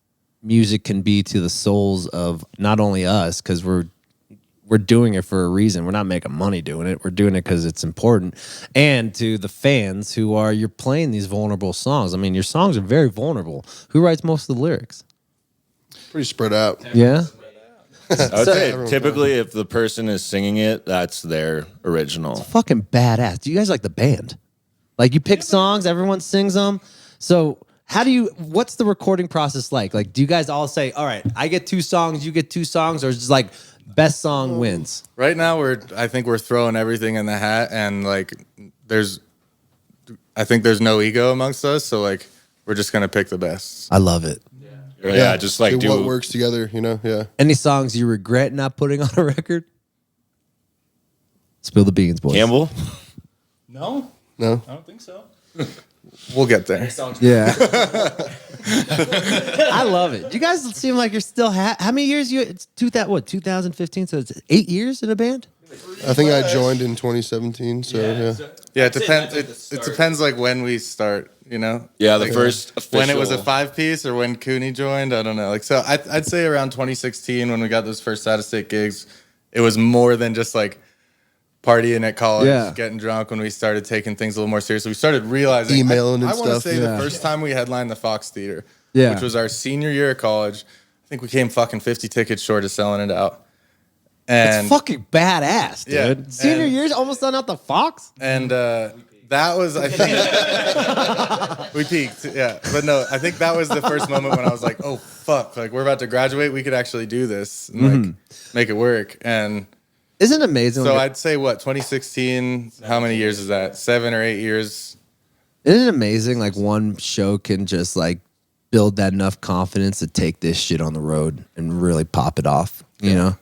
music can be to the souls of not only us, because we're doing it for a reason. We're not making money doing it. We're doing it because it's important. And to the fans you're playing these vulnerable songs. I mean, your songs are very vulnerable. Who writes most of the lyrics? Pretty spread out. Yeah. I would say typically if the person is singing it, that's their original. It's fucking badass. Do you guys like the band? Like you pick songs, everyone sings them. So what's the recording process like? Like, do you guys all say, all right, I get 2 songs, you get 2 songs, or is it just like best song wins? Right now, I think we're throwing everything in the hat, and like, I think there's no ego amongst us, so like, we're just gonna pick the best. I love it. Yeah, just like what works together, Yeah. Any songs you regret not putting on a record? Spill the beans, boys. Campbell? No, I don't think so. We'll get there. Yeah. I love it. You guys seem like you're still how many years it's 2015, so it's 8 years in a band? I think I joined in 2017, so yeah. It depends. It depends like when we start, Yeah, the first official. When it was a 5-piece or when Cooney joined, I don't know. Like, so I'd say around 2016 when we got those first out-of-state gigs, it was more than just like partying at college, getting drunk. When we started taking things a little more seriously, we started realizing emailing and I stuff. want to say the first time we headlined the Fox Theater, which was our senior year of college. I think we came fucking 50 tickets short of selling it out. And It's fucking badass, dude. Yeah, Senior and- year's almost done out the Fox. And that was, I think, we peaked. Yeah, but no, I think that was the first moment when I was like, "Oh fuck! Like we're about to graduate. We could actually do this and like make it work." And Isn't it amazing? so like, I'd say what 2016. How many years is that? 7 or 8 years. isn't it amazing? Like one show can just like build that enough confidence to take this shit on the road and really pop it off. You know?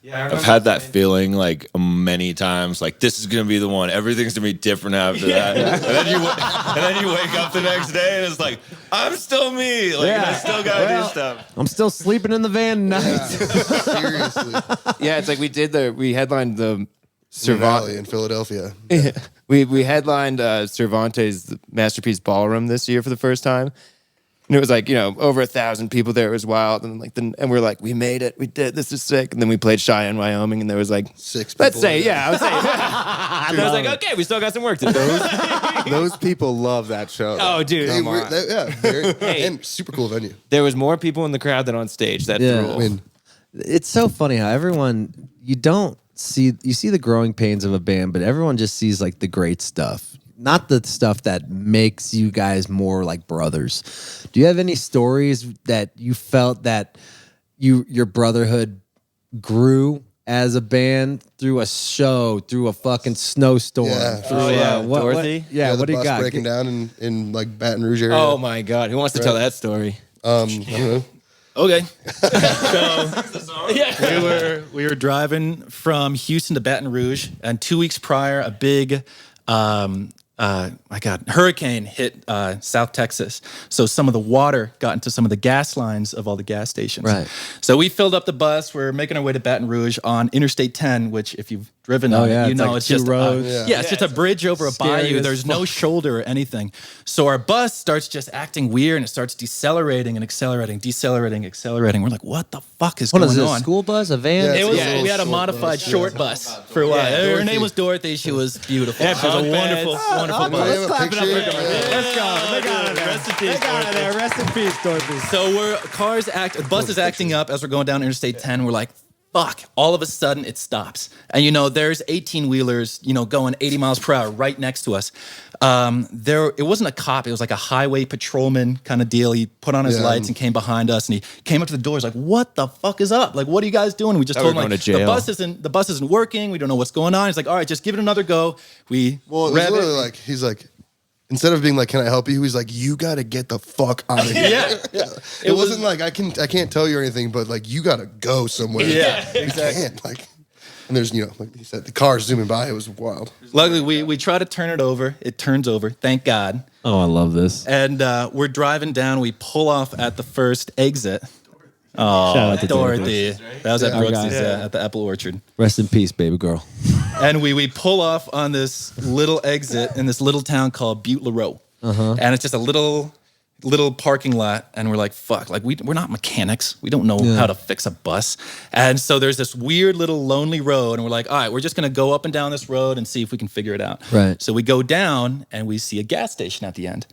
I've had that feeling like many times, like this is gonna be the one. Everything's gonna be different after that, and then you wake up the next day and it's like I'm still me. Like I still gotta do stuff. I'm still sleeping in the van tonight. Seriously. Yeah, it's like we headlined the Valley in Philadelphia. we headlined Cervantes' Masterpiece Ballroom this year for the first time. And it was like, over 1,000 people there. It was wild. And and we're like, we made it. We did. This is sick. And then we played Cheyenne, Wyoming. And there was like 6 let's people say, in there. yeah, I would say. And I was like, okay, we still got some work to do. Those people love that show. Oh, dude. They Come were, on. very, and super cool venue. There was more people in the crowd than on stage. That's Yeah. the rule. I mean, It's so funny how everyone you see the growing pains of a band, but everyone just sees like the great stuff. Not the stuff that makes you guys more like brothers. Do you have any stories that you felt that your brotherhood grew as a band through a show, through a fucking snowstorm? Yeah. Through, Oh, yeah. Dorothy? What the do you bus got? breaking down in like Baton Rouge area. Oh, my God. Who wants to tell that story? I don't know. Okay. We were driving from Houston to Baton Rouge, and 2 weeks prior, a big hurricane hit South Texas. So some of the water got into some of the gas lines of all the gas stations. Right. So we filled up the bus. We're making our way to Baton Rouge on Interstate 10, which if you've driven Oh, on yeah, it, you it's know like it's 2 just roads. it's just a bridge over a Scary bayou. as There's no shoulder or anything. So our bus starts just acting weird, and it starts decelerating and accelerating. We're like, what the fuck is What going is it? A on? school bus? A van? Yeah, It was, Yeah, we had a short modified bus, short yeah. bus for a while. Her Dorothy. name was Dorothy. She was beautiful. Yeah, she was a bunk wonderful, beds. wonderful Do I have bus. a picture? Yeah. Let's go. They got it there. Rest in peace, They got it there. Rest in peace, Dorothy. So the bus is acting up as we're going down Interstate 10. We're like, fuck. All of a sudden, it stops. And, there's 18-wheelers, going 80 miles per hour right next to us. It wasn't a cop. It was like a highway patrolman kind of deal. He put on his Yeah. lights and came behind us, and he came up to the door. He's like, what the fuck is up? Like, what are you guys doing? We just Thought told we him, were like, going to the jail. bus isn't working. We don't know what's going on. He's like, all right, just give it another go. We Well, it was rev literally like, he's like, instead of being like, can I help you? He was like, you got to get the fuck out of here. Yeah. It wasn't like, I can't tell you anything, but like, you got to go somewhere. Yeah, You can't. Like, and there's, like he said, the cars zooming by. It was wild. Luckily, we try to turn it over. It turns over. Thank God. Oh, I love this. And we're driving down. We pull off at the first exit. Shout out to Dorothy. That was at Yeah. Brooks's, Yeah. at the Apple Orchard. Rest in peace, baby girl. And we pull off on this little exit in this little town called Butte LaRoe. And it's just a little parking lot, and we're like, fuck, like we're not mechanics. We don't know how to fix a bus. And so there's this weird little lonely road, and we're like, all right, we're just gonna go up and down this road and see if we can figure it out. Right. So we go down, and we see a gas station at the end.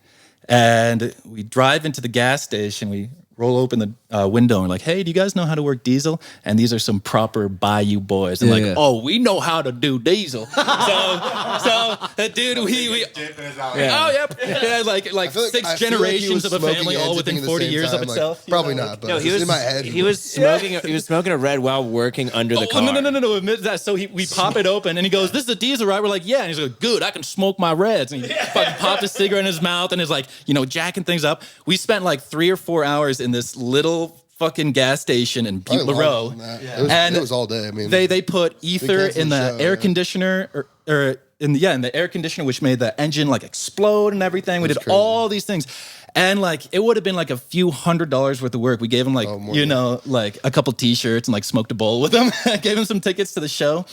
And we drive into the gas station, we roll open the window, and we're like, hey, do you guys know how to work diesel? And these are some proper bayou boys. And Yeah. oh, we know how to do diesel. so dude, we oh yeah, like I feel like- 6 I feel like he generations was of a smoking family, and all dipping within at the 40 same years of time, like, itself. probably not, but No, it's in my head. He was smoking a red while working under the car. No, admit that. So we pop it open, and he goes, "This is a diesel, right?" We're like, "Yeah." And he's like, "Good, I can smoke my reds." And he fucking popped a cigarette in his mouth and is like, jacking things up. We spent like 3 or 4 hours in this little fucking gas station in Butte Probably LaRoe. longer than that. It was all day. I mean, They put ether canceled in the the show, air yeah. conditioner or in the air conditioner, which made the engine like explode and everything. We did That's crazy. all these things. And like it would have been like a few $100s worth of work. We gave him like, more than like a couple t-shirts and like smoked a bowl with him. Gave him some tickets to the show.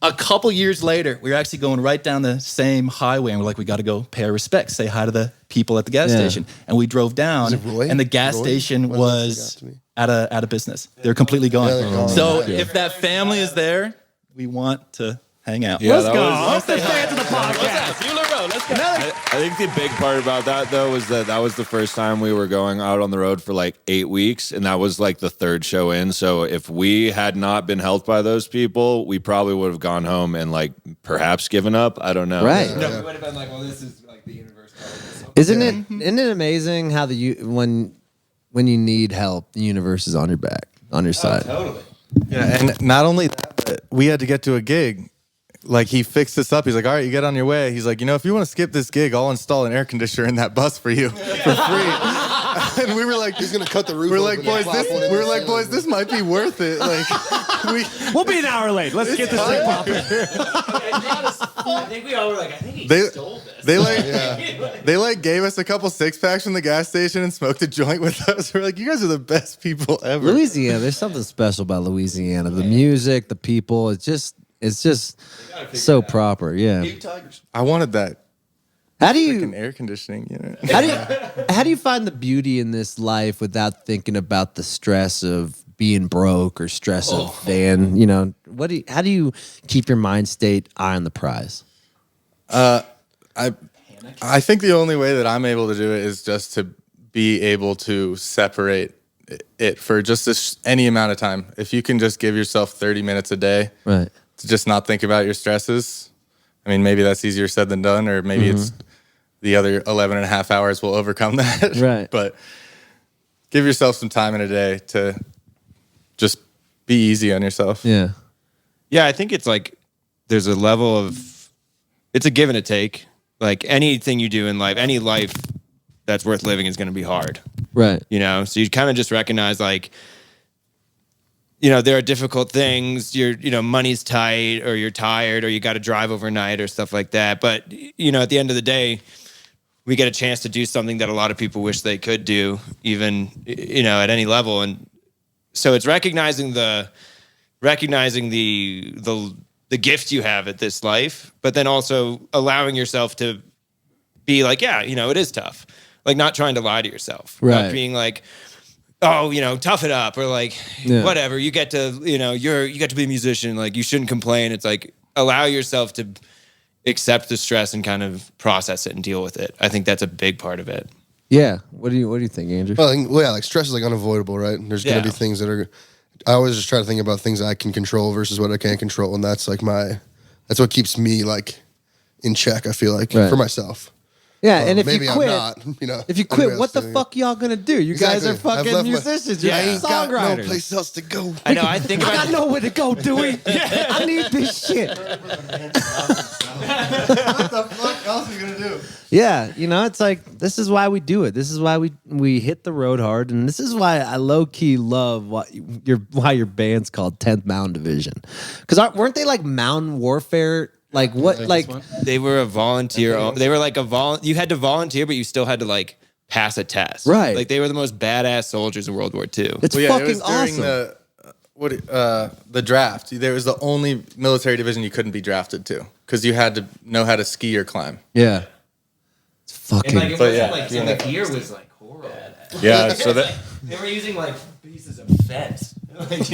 A couple years later, we were actually going right down the same highway, and we're like, we got to go pay our respects, say hi to the people at the gas station. And we drove down, Was it Roy? and the gas Roy? station Why does that was stick out to me? out of business. They're completely gone. Yeah, they're gone. So Yeah. if that family is there, we want to hang out. Yeah, Let's that go. was- Let's say hi to the podcast. Bueller Road, let's go. I think the big part about that though was that was the first time we were going out on the road for like 8 weeks, and that was like the third show in. So if we had not been helped by those people, we probably would have gone home and like perhaps given up. I don't know. Right. No, we would have been like, well, this is like the universe. Isn't it amazing how when you need help, the universe is on your back, on your side. Totally. Yeah, and not only that, but we had to get to a gig. Like, he fixed this up. He's like, all right, you get on your way. He's like, if you want to skip this gig, I'll install an air conditioner in that bus for you for free. And we were like, He's gonna cut the roof. we're like, open and boys, plop one in the ceiling. this might be worth it. Like, We'll be an hour late. Let's get this thing popping. I think we all were like, I think he They- stole this. they like gave us a couple 6-packs from the gas station and smoked a joint with us. We're like, you guys are the best people ever. Louisiana, there's something special about Louisiana. The music, the people, it's just so proper. Yeah. I wanted that How do freaking you air conditioning. how do you find the beauty in this life without thinking about the stress of being broke or stress of van? How do you keep your mind state eye on the prize? I think the only way that I'm able to do it is just to be able to separate it for just any amount of time. If you can just give yourself 30 minutes a day Right. to just not think about your stresses, I mean, maybe that's easier said than done, or maybe it's the other 11 and a half hours will overcome that. Right. But give yourself some time in a day to just be easy on yourself. Yeah. Yeah, I think it's like there's a level of it's a give and a take. Like anything you do in life, any life that's worth living is going to be hard. Right. So you kind of just recognize like there are difficult things. Money's tight, or you're tired, or you got to drive overnight, or stuff like that. But at the end of the day, we get a chance to do something that a lot of people wish they could do, even at any level. And so it's recognizing the gift you have at this life, but then also allowing yourself to be like, yeah, it is tough. Like not trying to lie to yourself, Right. Not being like, oh, tough it up, or like whatever. You get to, you get to be a musician. Like you shouldn't complain. It's like allow yourself to accept the stress and kind of process it and deal with it. I think that's a big part of it. Yeah. What do you think, Andrew? Well, like stress is like unavoidable, right? There's gonna be things that are. I always just try to think about things I can control versus what I can't control, and that's like that's what keeps me like in check. I feel like for myself. Yeah, and if maybe you quit, I'm not, if you quit, what the fuck y'all gonna do? You guys are Exactly. I've fucking left musicians. I You're ain't got no songwriters. place else to go. I know. I think I about got nowhere to go, Dewey. I need this shit. What the fuck else are you going to do? Yeah, it's like this is why we do it. This is why we hit the road hard, and this is why I low key love why your band's called 10th Mountain Division. Because weren't they like mountain warfare? Like what? Like they were a volunteer. They were like you had to volunteer, but you still had to like pass a test. Right. Like they were the most badass soldiers in World War II. it's Well, yeah, fucking it was during awesome. the draft. There was the only military division you couldn't be drafted to because you had to know how to ski or climb. Yeah, it's fucking. And like it But wasn't yeah, like yeah. some of the gear was like horrible. Yeah, so that They were using like pieces of fence. It's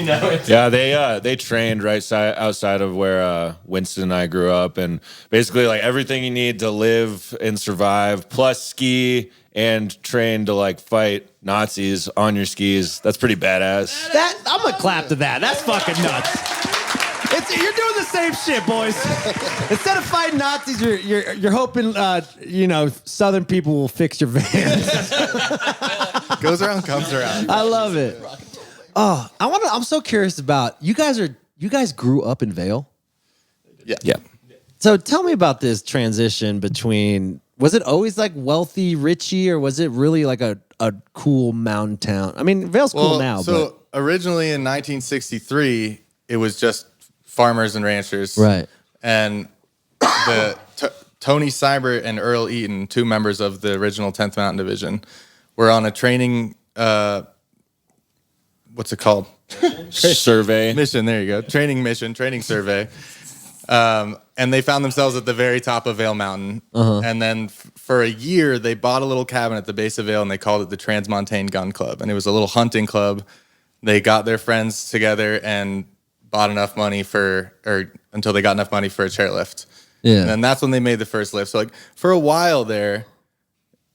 yeah, they trained right outside of where Winston and I grew up, and basically like everything you need to live and survive, plus ski and train to like fight Nazis on your skis. That's pretty badass. I'm gonna clap to that. That's fucking nuts. You're doing the same shit, boys. Instead of fighting Nazis, you're hoping Southern people will fix your vans. Goes around, comes around. I love it. Oh, I'm so curious about you guys grew up in Vail? Yeah. So tell me about this transition between, was it always like wealthy, richy, or was it really like a cool mountain town? I mean, Vail's cool now, So originally in 1963, it was just farmers and ranchers. Right. And Tony Seibert and Earl Eaton, two members of the original 10th Mountain Division, were on a training, what's it called? Survey. Mission, there you go. Training survey. And they found themselves at the very top of Vail Mountain. And then for a year, they bought a little cabin at the base of Vail, and they called it the Transmontane Gun Club. And it was a little hunting club. They got their friends together and bought enough money until they got enough money for a chairlift. Yeah. And then that's when they made the first lift. So like for a while there,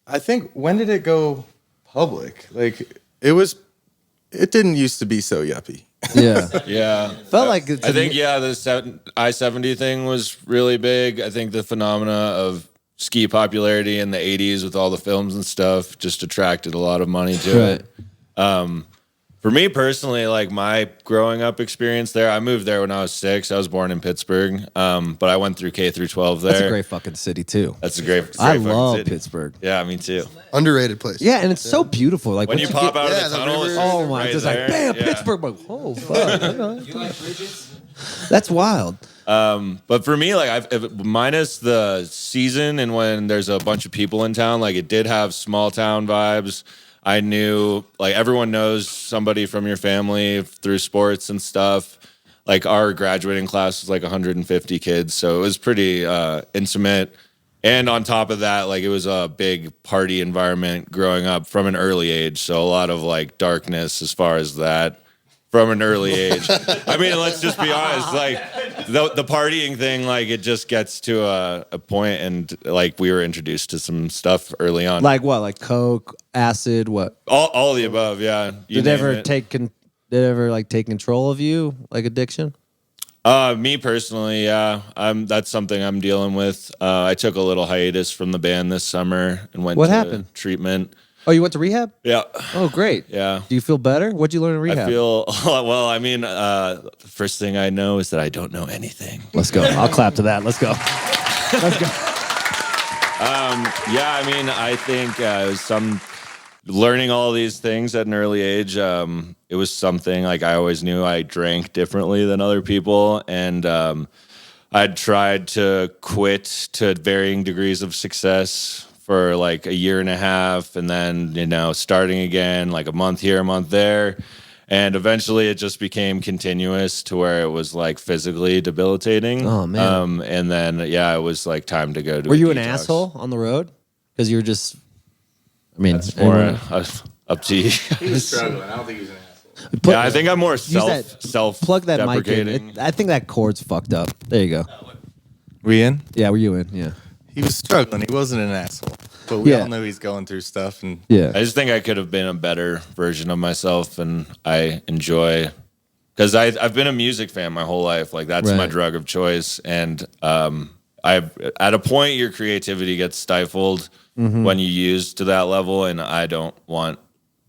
I think, when did it go public? Like it didn't used to be so yuppie. Yeah. Yeah. Felt like it's I think, the I-70 thing was really big. I think the phenomena of ski popularity in the 80s with all the films and stuff just attracted a lot of money to it. For me personally, like my growing up experience there, I moved there when I was 6. I was born in Pittsburgh, but I went through K through 12 there. That's a great fucking city too. That's a great I fucking love city. Pittsburgh. Yeah, me too. Underrated place. Yeah, and it's so beautiful. Like When once you pop out of yeah, the the tunnel, river. it's oh my, right just there. like bam, Yeah. Pittsburgh. Like, oh fuck. That's wild. But for me, like minus the season and when there's a bunch of people in town, like it did have small town vibes. I knew like everyone knows somebody from your family through sports and stuff. Like our graduating class was like 150 kids, so it was pretty intimate. And on top of that, like it was a big party environment growing up from an early age. So a lot of like darkness as far as that. From an early age. I mean, let's just be honest. Like the partying thing, like it just gets to a point, and like we were introduced to some stuff early on. Like what? Like coke, acid, what? All of the above, yeah. You Did it name ever it. did it ever like take control of you, like addiction? Me personally, yeah. That's something I'm dealing with. I took a little hiatus from the band this summer and went What to happened? treatment. Oh, you went to rehab? Yeah. Oh, great. Yeah. Do you feel better? What'd you learn in rehab? I feel well. I mean, the first thing I know is that I don't know anything. Let's go. I'll clap to that. Let's go. Let's go. Yeah, I mean, I think it was some learning all these things at an early age. It was something like I always knew I drank differently than other people, and I'd tried to quit to varying degrees of success for like a year and a half, and then starting again, like a month here, a month there. And eventually it just became continuous to where it was like physically debilitating. Oh, man. And then, yeah, it was like time to go to Were a you an detox. asshole on the road? Because you were just, I mean, That's more anyone- up to you. He was struggling. I don't think he was an asshole. Put- Yeah, I think I'm more use that- plug that mic in. deprecating. I think that cord's fucked up. There you go. We in? Yeah, were you in? Yeah. He was struggling. He wasn't an asshole. But we Yeah. all know he's going through stuff. And Yeah. I just think I could have been a better version of myself, and I enjoy because I've been a music fan my whole life. Like that's my Right. drug of choice, and I at a point your creativity gets stifled when you use to that level, and I don't want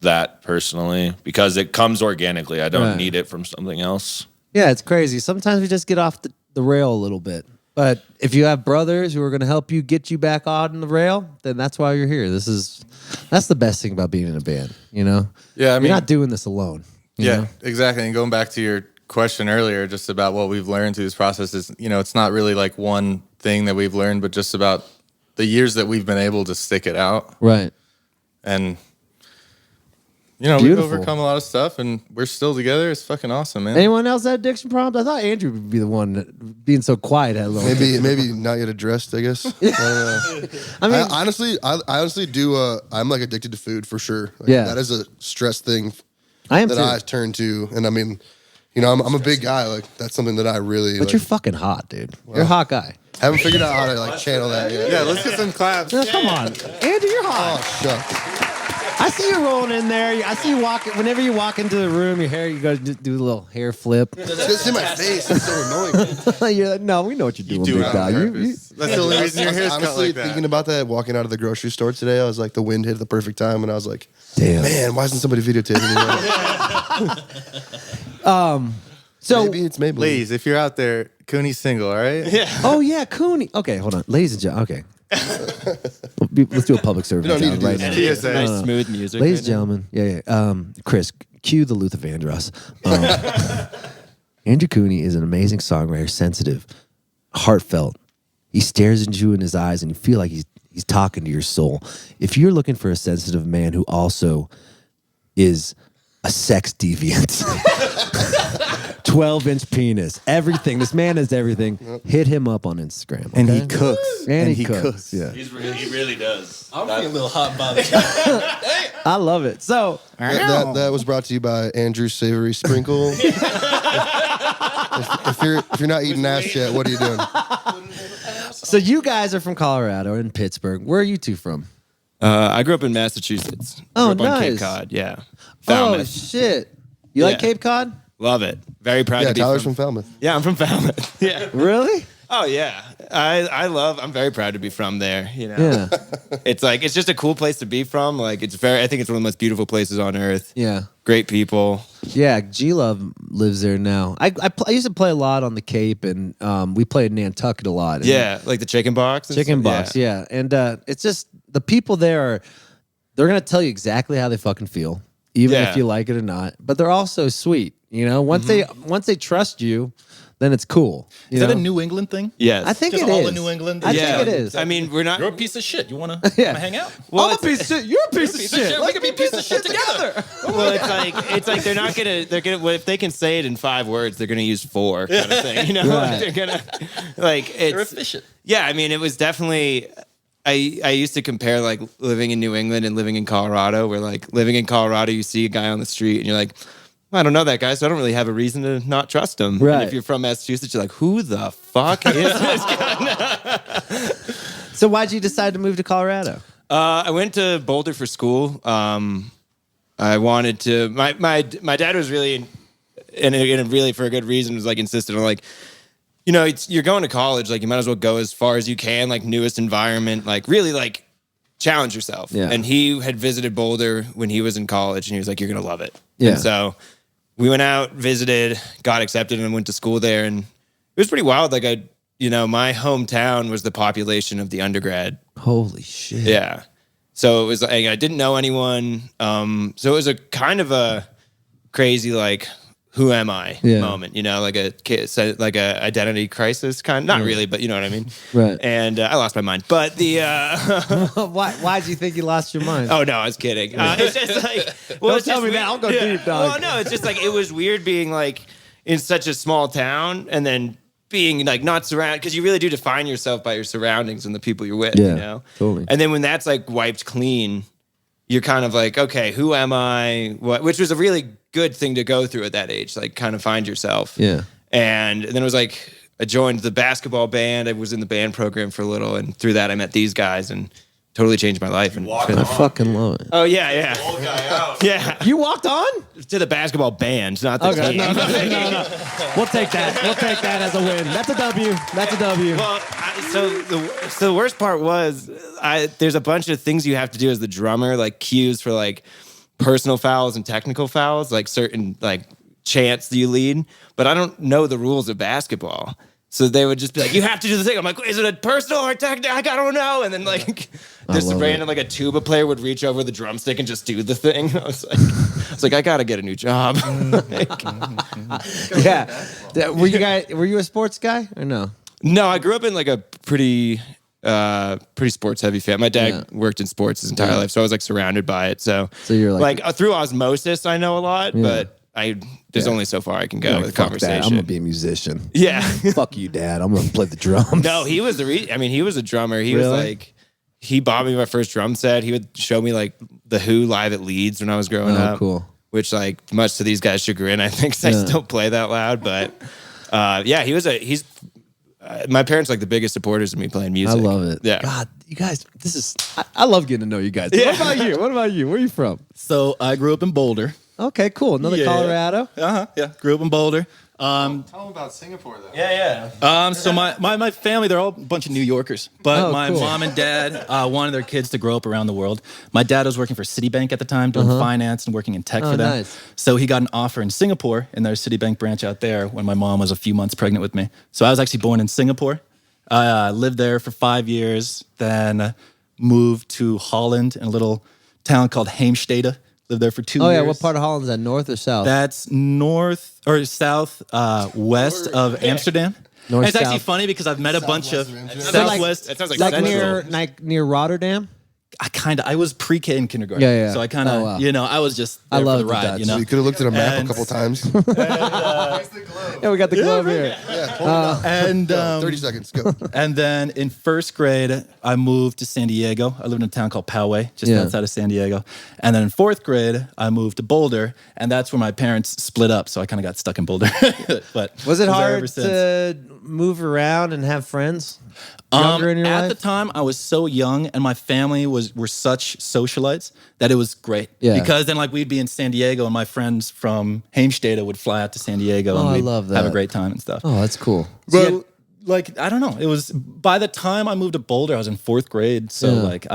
that personally because it comes organically. I don't Right. need it from something else. Yeah, it's crazy. Sometimes we just get off the rail a little bit. But if you have brothers who are going to help you get you back on the rail, then that's why you're here. That's the best thing about being in a band, you know? Yeah, I mean- you're not doing this alone. you yeah, know? exactly. And going back to your question earlier, just about what we've learned through this process is, it's not really like one thing that we've learned, but just about the years that we've been able to stick it out. Right. And, we've Beautiful. overcome a lot of stuff and we're still together. It's fucking awesome, man. Anyone else had addiction problems? I thought Andrew would be the one that, being so quiet. Had a little Maybe not yet addressed, I guess. I don't know. I mean, I honestly do. I'm like addicted to food for sure. Like, Yeah. that is a stress thing I am that too. I turn to, and I mean, I'm a big guy. Like that's something that I really. But like, you're fucking hot, dude. You're a hot guy. haven't figured out how to like channel that yet. Yeah, let's get some claps. No, come on. Andrew, you're hot. Oh shucks. I see you rolling in there. I see you walking. Whenever you walk into the room, your hair, you go do a little hair flip. It's in my face. It's so annoying. You're like, no, we know what you're doing, do big it on guy. You, purpose. That's the only reason your hair's cut Honestly, like that. thinking about that, walking out of the grocery store today, I was like, the wind hit at the perfect time, and I was like, damn. man, why isn't somebody videotaping me? So, Maybe it's Maybelline. Ladies, if you're out there, Cooney's single, all right? Yeah. oh yeah, Cooney. Okay, hold on, ladies and gentlemen. Okay, let's do a public service don't need to do right this. now. TSA. Smooth music. Ladies and right gentlemen, yeah. Chris, cue the Luther Vandross. Andrew Cooney is an amazing songwriter, sensitive, heartfelt. He stares into you in his eyes, and you feel like he's talking to your soul. If you're looking for a sensitive man who also is a sex deviant, 12-inch penis, everything. This man is everything. Hit him up on Instagram, And he okay? cooks. And he cooks. Yeah, He really does. I'm feeling a little hot bothered. I love it. So. That was brought to you by Andrew Savory Sprinkle. if you're not eating ass yet, what are you doing? So you guys are from Colorado and Pittsburgh. Where are you two from? I grew up in Massachusetts. Oh, grew up on nice. Cape Cod. Yeah. Oh Falmouth. shit! You like Yeah. Cape Cod? Love it. Very proud Yeah, to be Tyler's from Falmouth. Yeah, I'm from Falmouth. Yeah. Really? Oh yeah. I'm very proud to be from there. You know. Yeah. It's just a cool place to be from. Like I think it's one of the most beautiful places on earth. Yeah. Great people. Yeah, G Love lives there now. I used to play a lot on the Cape, and we played Nantucket a lot. And Yeah, like the chicken box. and Chicken stuff. box, yeah. And it's just the people there they're gonna tell you exactly how they fucking feel, even Yeah. if you like it or not. But they're also sweet, you know. Once they trust you, then it's cool. Is that a New England thing? Yes. I think Just it all is. of New England? I Yeah. think it is. I mean, we're not. You're a piece of shit. You want to Yeah. hang out? Well, I'm a it's- piece of shit. You're a piece of shit. We could be a piece of shit together. Well, it's like they're gonna well, if they can say it in 5 words, they're gonna use 4 kind of thing. You know, Right. they're gonna like They're it's efficient. yeah. I mean, it was definitely. I used to compare like living in New England and living in Colorado, where like living in Colorado, you see a guy on the street and you're like, well, I don't know that guy, so I don't really have a reason to not trust him. Right. And if you're from Massachusetts, you're like, who the fuck is this guy? So why'd you decide to move to Colorado? I went to Boulder for school. I wanted to. My dad was really, and really for a good reason, was like insistent on like, you know, you're going to college, like you might as well go as far as you can, like newest environment, like really like challenge yourself. Yeah. And he had visited Boulder when he was in college, and he was like, you're gonna love it. Yeah. And so we went out, visited, got accepted, and went to school there, and it was pretty wild. Like my hometown was the population of the undergrad. Holy shit. Yeah. So it was like I didn't know anyone. So it was a kind of a crazy like who am I moment, you know, like a identity crisis kind. Not really, but you know what I mean. Right. And I lost my mind. But the Why'd you think you lost your mind? oh no, I was kidding. It's just like well, it's tell just me that. weird. I'll go deep, dog. Well, no, it's just like it was weird being like in such a small town and then being like not surrounded because you really do define yourself by your surroundings and the people you're with. Yeah, You know, totally. And then when that's like wiped clean, you're kind of like, okay, who am I? What? Which was a really good thing to go through at that age, like kind of find yourself. Yeah. And then it was like I joined the basketball band. I was in the band program for a little, and through that I met these guys and totally changed my life. And I fucking love it. oh yeah, Old guy out. yeah. You walked on? To the basketball band, not the Okay. team. No. We'll take that. We'll take that as a win. That's a W. That's a W. Well, so the worst part was there's a bunch of things you have to do as the drummer, like cues for like personal fouls and technical fouls, like certain like chants that you lead, but I don't know the rules of basketball. So they would just be like, you have to do the thing. I'm like, is it a personal or technical? I don't know. And then like just love random like a tuba player would reach over the drumstick and just do the thing. I was like, I gotta get a new job. Yeah. Were you a sports guy or no? No, I grew up in like a pretty sports heavy family. My dad Yeah. worked in sports his entire life, so I was like surrounded by it. So you're like through osmosis, I know a lot, but there's only so far I can go with the Fuck conversation. that. I'm gonna be a musician. Yeah. Fuck you, Dad. I'm gonna play the drums. No, he was he was a drummer. He was Really? like he bought me my first drum set. He would show me like the Who live at Leeds when I was growing up. Cool. Which like much to these guys' chagrin, I think 'cause I still play that loud. But he's my parents like the biggest supporters of me playing music. I love it. Yeah. God, you guys, I love getting to know you guys. What about you? What about you? Where are you from? So I grew up in Boulder. Okay, cool. Another Yeah. Colorado. Yeah. Grew up in Boulder. Tell them about Singapore, though. Yeah. So my family, they're all a bunch of New Yorkers. But Oh, my cool. mom and dad wanted their kids to grow up around the world. My dad was working for Citibank at the time, doing finance and working in tech for them. Nice. So he got an offer in Singapore in their Citibank branch out there when my mom was a few months pregnant with me. So I was actually born in Singapore. I lived there for 5 years, then moved to Holland in a little town called Heemstede. Lived there for 2 years. Oh yeah, what part of Holland is that? North or south? That's north or south west of Amsterdam. North, And it's actually south. funny because I've met a bunch of Amsterdam. southwest. That sounds like like Central. near Rotterdam. I was pre-K in kindergarten. Yeah, yeah. So I kind of, Oh, wow. you know, I was just I there love for the the ride, Dutch. you know. So you could have looked at a map And- a couple times. Yeah, we got the glove here. And 30 seconds, go. and then in first grade, I moved to San Diego. I lived in a town called Poway, just Yeah. outside of San Diego. And then in fourth grade, I moved to Boulder, and that's where my parents split up. So I kind of got stuck in Boulder. But Was it there hard ever since. to move around and have friends? Younger in your At life? the time, I was so young, and my family were such socialites that it was great. Yeah. Because then, like, we'd be in San Diego, and my friends from Heemstede would fly out to San Diego, Oh, and I we'd love have a that. great time and stuff. Oh, that's cool. But like, I don't know. It was by the time I moved to Boulder, I was in fourth grade. So Yeah. like,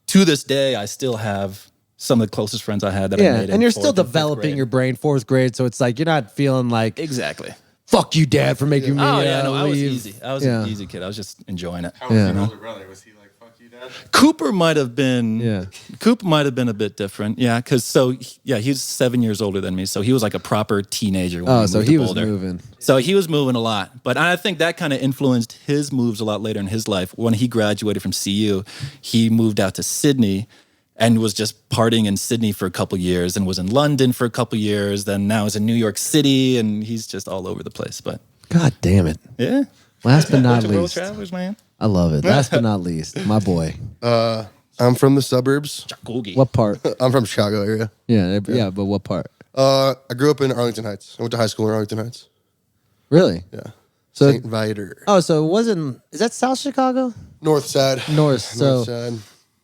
to this day, I still have some of the closest friends I had that I Yeah, made. in and you're fourth still and fifth developing grade. your brain, fourth grade, so it's like you're not feeling like Exactly. fuck you, dad, for making me Oh yeah, no, I was leave. easy. I was Yeah. an easy kid. I was just enjoying it. How was Yeah. your older brother? Was he like, fuck you, dad? Cooper might have been. Yeah. Cooper might have been a bit different. Yeah, because he's 7 years older than me, so he was like a proper teenager. When Oh, we so moved he to was Boulder. moving. So he was moving a lot, but I think that kind of influenced his moves a lot later in his life. When he graduated from CU, he moved out to Sydney and was just partying in Sydney for a couple years, and was in London for a couple years. Then now is in New York City, and he's just all over the place. But God damn it. yeah, Last but not bunch of world least. travelers, man. I love it. Last but not least, my boy. I'm from the suburbs. What part? I'm from Chicago area. Yeah, but what part? I grew up in Arlington Heights. I went to high school in Arlington Heights. Really? Yeah. So- St. Viator. Oh, so it wasn't, is that South Chicago? North side. North. So, North side.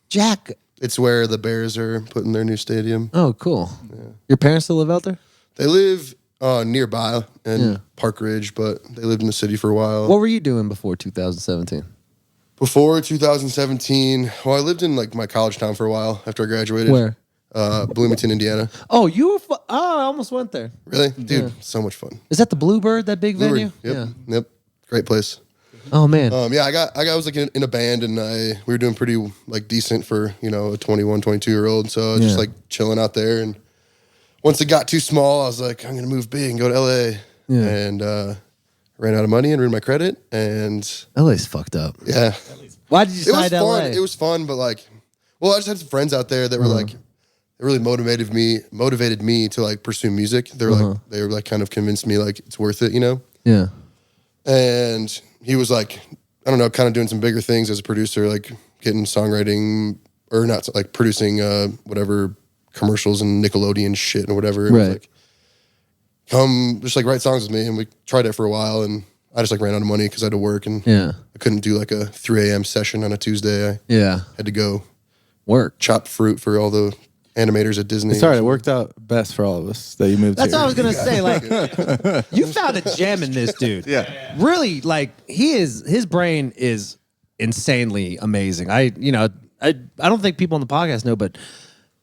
Jack. It's where the Bears are putting their new stadium. Oh, cool. Your parents still live out there? They live nearby in Park Ridge, but they lived in the city for a while. What were you doing before 2017? Before 2017, well, I lived in like my college town for a while after I graduated. Where? Bloomington, Indiana. Oh, you were, I almost went there. Really? Dude, so much fun. Is that the Bluebird, that big Blue venue? Ridge. Yep. Yep. Great place. Oh, man. Yeah, I was like in a band, and we were doing pretty like decent for, you know, a 21, 22-year-old. So I was just like chilling out there. And once it got too small, I was like, I'm going to move big and go to LA. Yeah. And ran out of money and ruined my credit. And LA's fucked up. yeah, Why did you it was decide fun. LA? It was fun, but like, well, I just had some friends out there that were like, it really motivated me to like pursue music. They were like kind of convinced me like it's worth it, you know? Yeah. And he was like, I don't know, kind of doing some bigger things as a producer, like getting songwriting or not like producing whatever commercials and Nickelodeon shit and whatever. And was Right. like, come just like write songs with me. And we tried it for a while, and I just like ran out of money because I had to work, and Yeah. I couldn't do like a 3 a.m. session on a Tuesday. I Yeah. had to go Work. chop fruit for all the animators at Disney. Sorry, it worked out best for all of us that you moved That's here. what I was gonna say. Like, you found a gem in this dude. Yeah. Really, like his brain is insanely amazing. I don't think people on the podcast know, but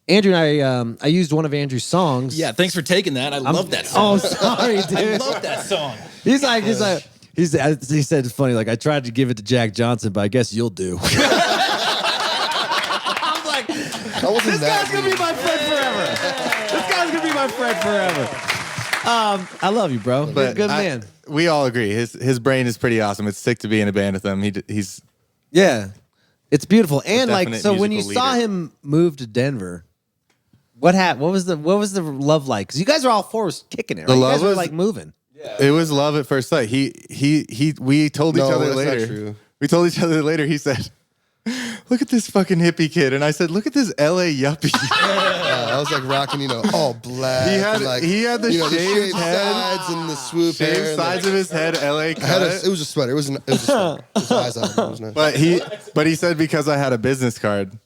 Andrew and I used one of Andrew's songs. Yeah, thanks for taking that. I love that song. Oh, sorry, dude. I love that song. He said it's funny. Like I tried to give it to Jack Johnson, but I guess you'll do. I'm like, I wasn't this that guy's gonna be my friend forever. This guy's gonna be my friend forever. I love you, bro. You're a good man. We all agree. His brain is pretty awesome. It's sick to be in a band with him. He's Yeah, it's beautiful. And like, definite so when you musical saw leader. him move to Denver, what happened? What was the love like? Because you guys are all four kicking it. Right? The You love guys were was- like moving. It was love at first sight. We told each No, other that's not later. true. We told each other later. He said, "Look at this fucking hippie kid," and I said, "Look at this LA yuppie." I was like rocking, you know, all black. He had- and, like, he had the you know, shaved head, sides and the swoop hair. Shaved and, sides like, of his head, LA I had cut. it was a sweater. It was a sweater. It was eyes on it. It was nice. But he said because I had a business card,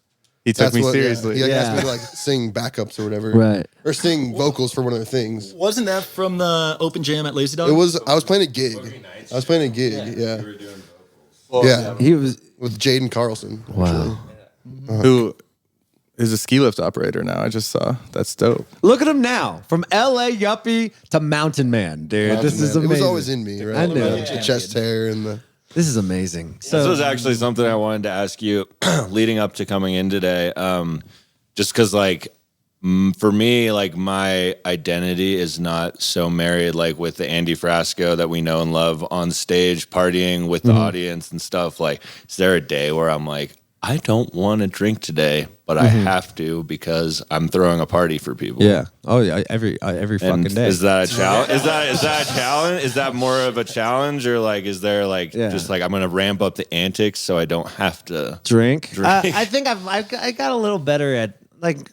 he took That's me what- yeah. seriously. He like, asked Yeah. me to like sing backups or whatever. Right. Or sing vocals for one of the things. Wasn't that from the open jam at Lazy Dog? I was playing a gig. I was playing a gig, yeah. Yeah. He was. With Jaden Carlson. Wow. Who is a ski lift operator now? I just saw. That's dope. Look at him now, from LA yuppie to mountain man, dude. Mountain This is Man. amazing. It was always in me, right? I knew. The chest hair and the. This is amazing. This So was actually something I wanted to ask you leading up to coming in today. Just because, like, for me, like, my identity is not so married, like, with the Andy Frasco that we know and love on stage, partying with the audience and stuff. Like, is there a day where I'm like, I don't want to drink today, but I have to because I'm throwing a party for people. Yeah. Oh yeah. Every fucking day. Is that a challenge? Is that a challenge? Is that more of a challenge, or like is there like just like I'm gonna ramp up the antics so I don't have to drink? I think I got a little better at like.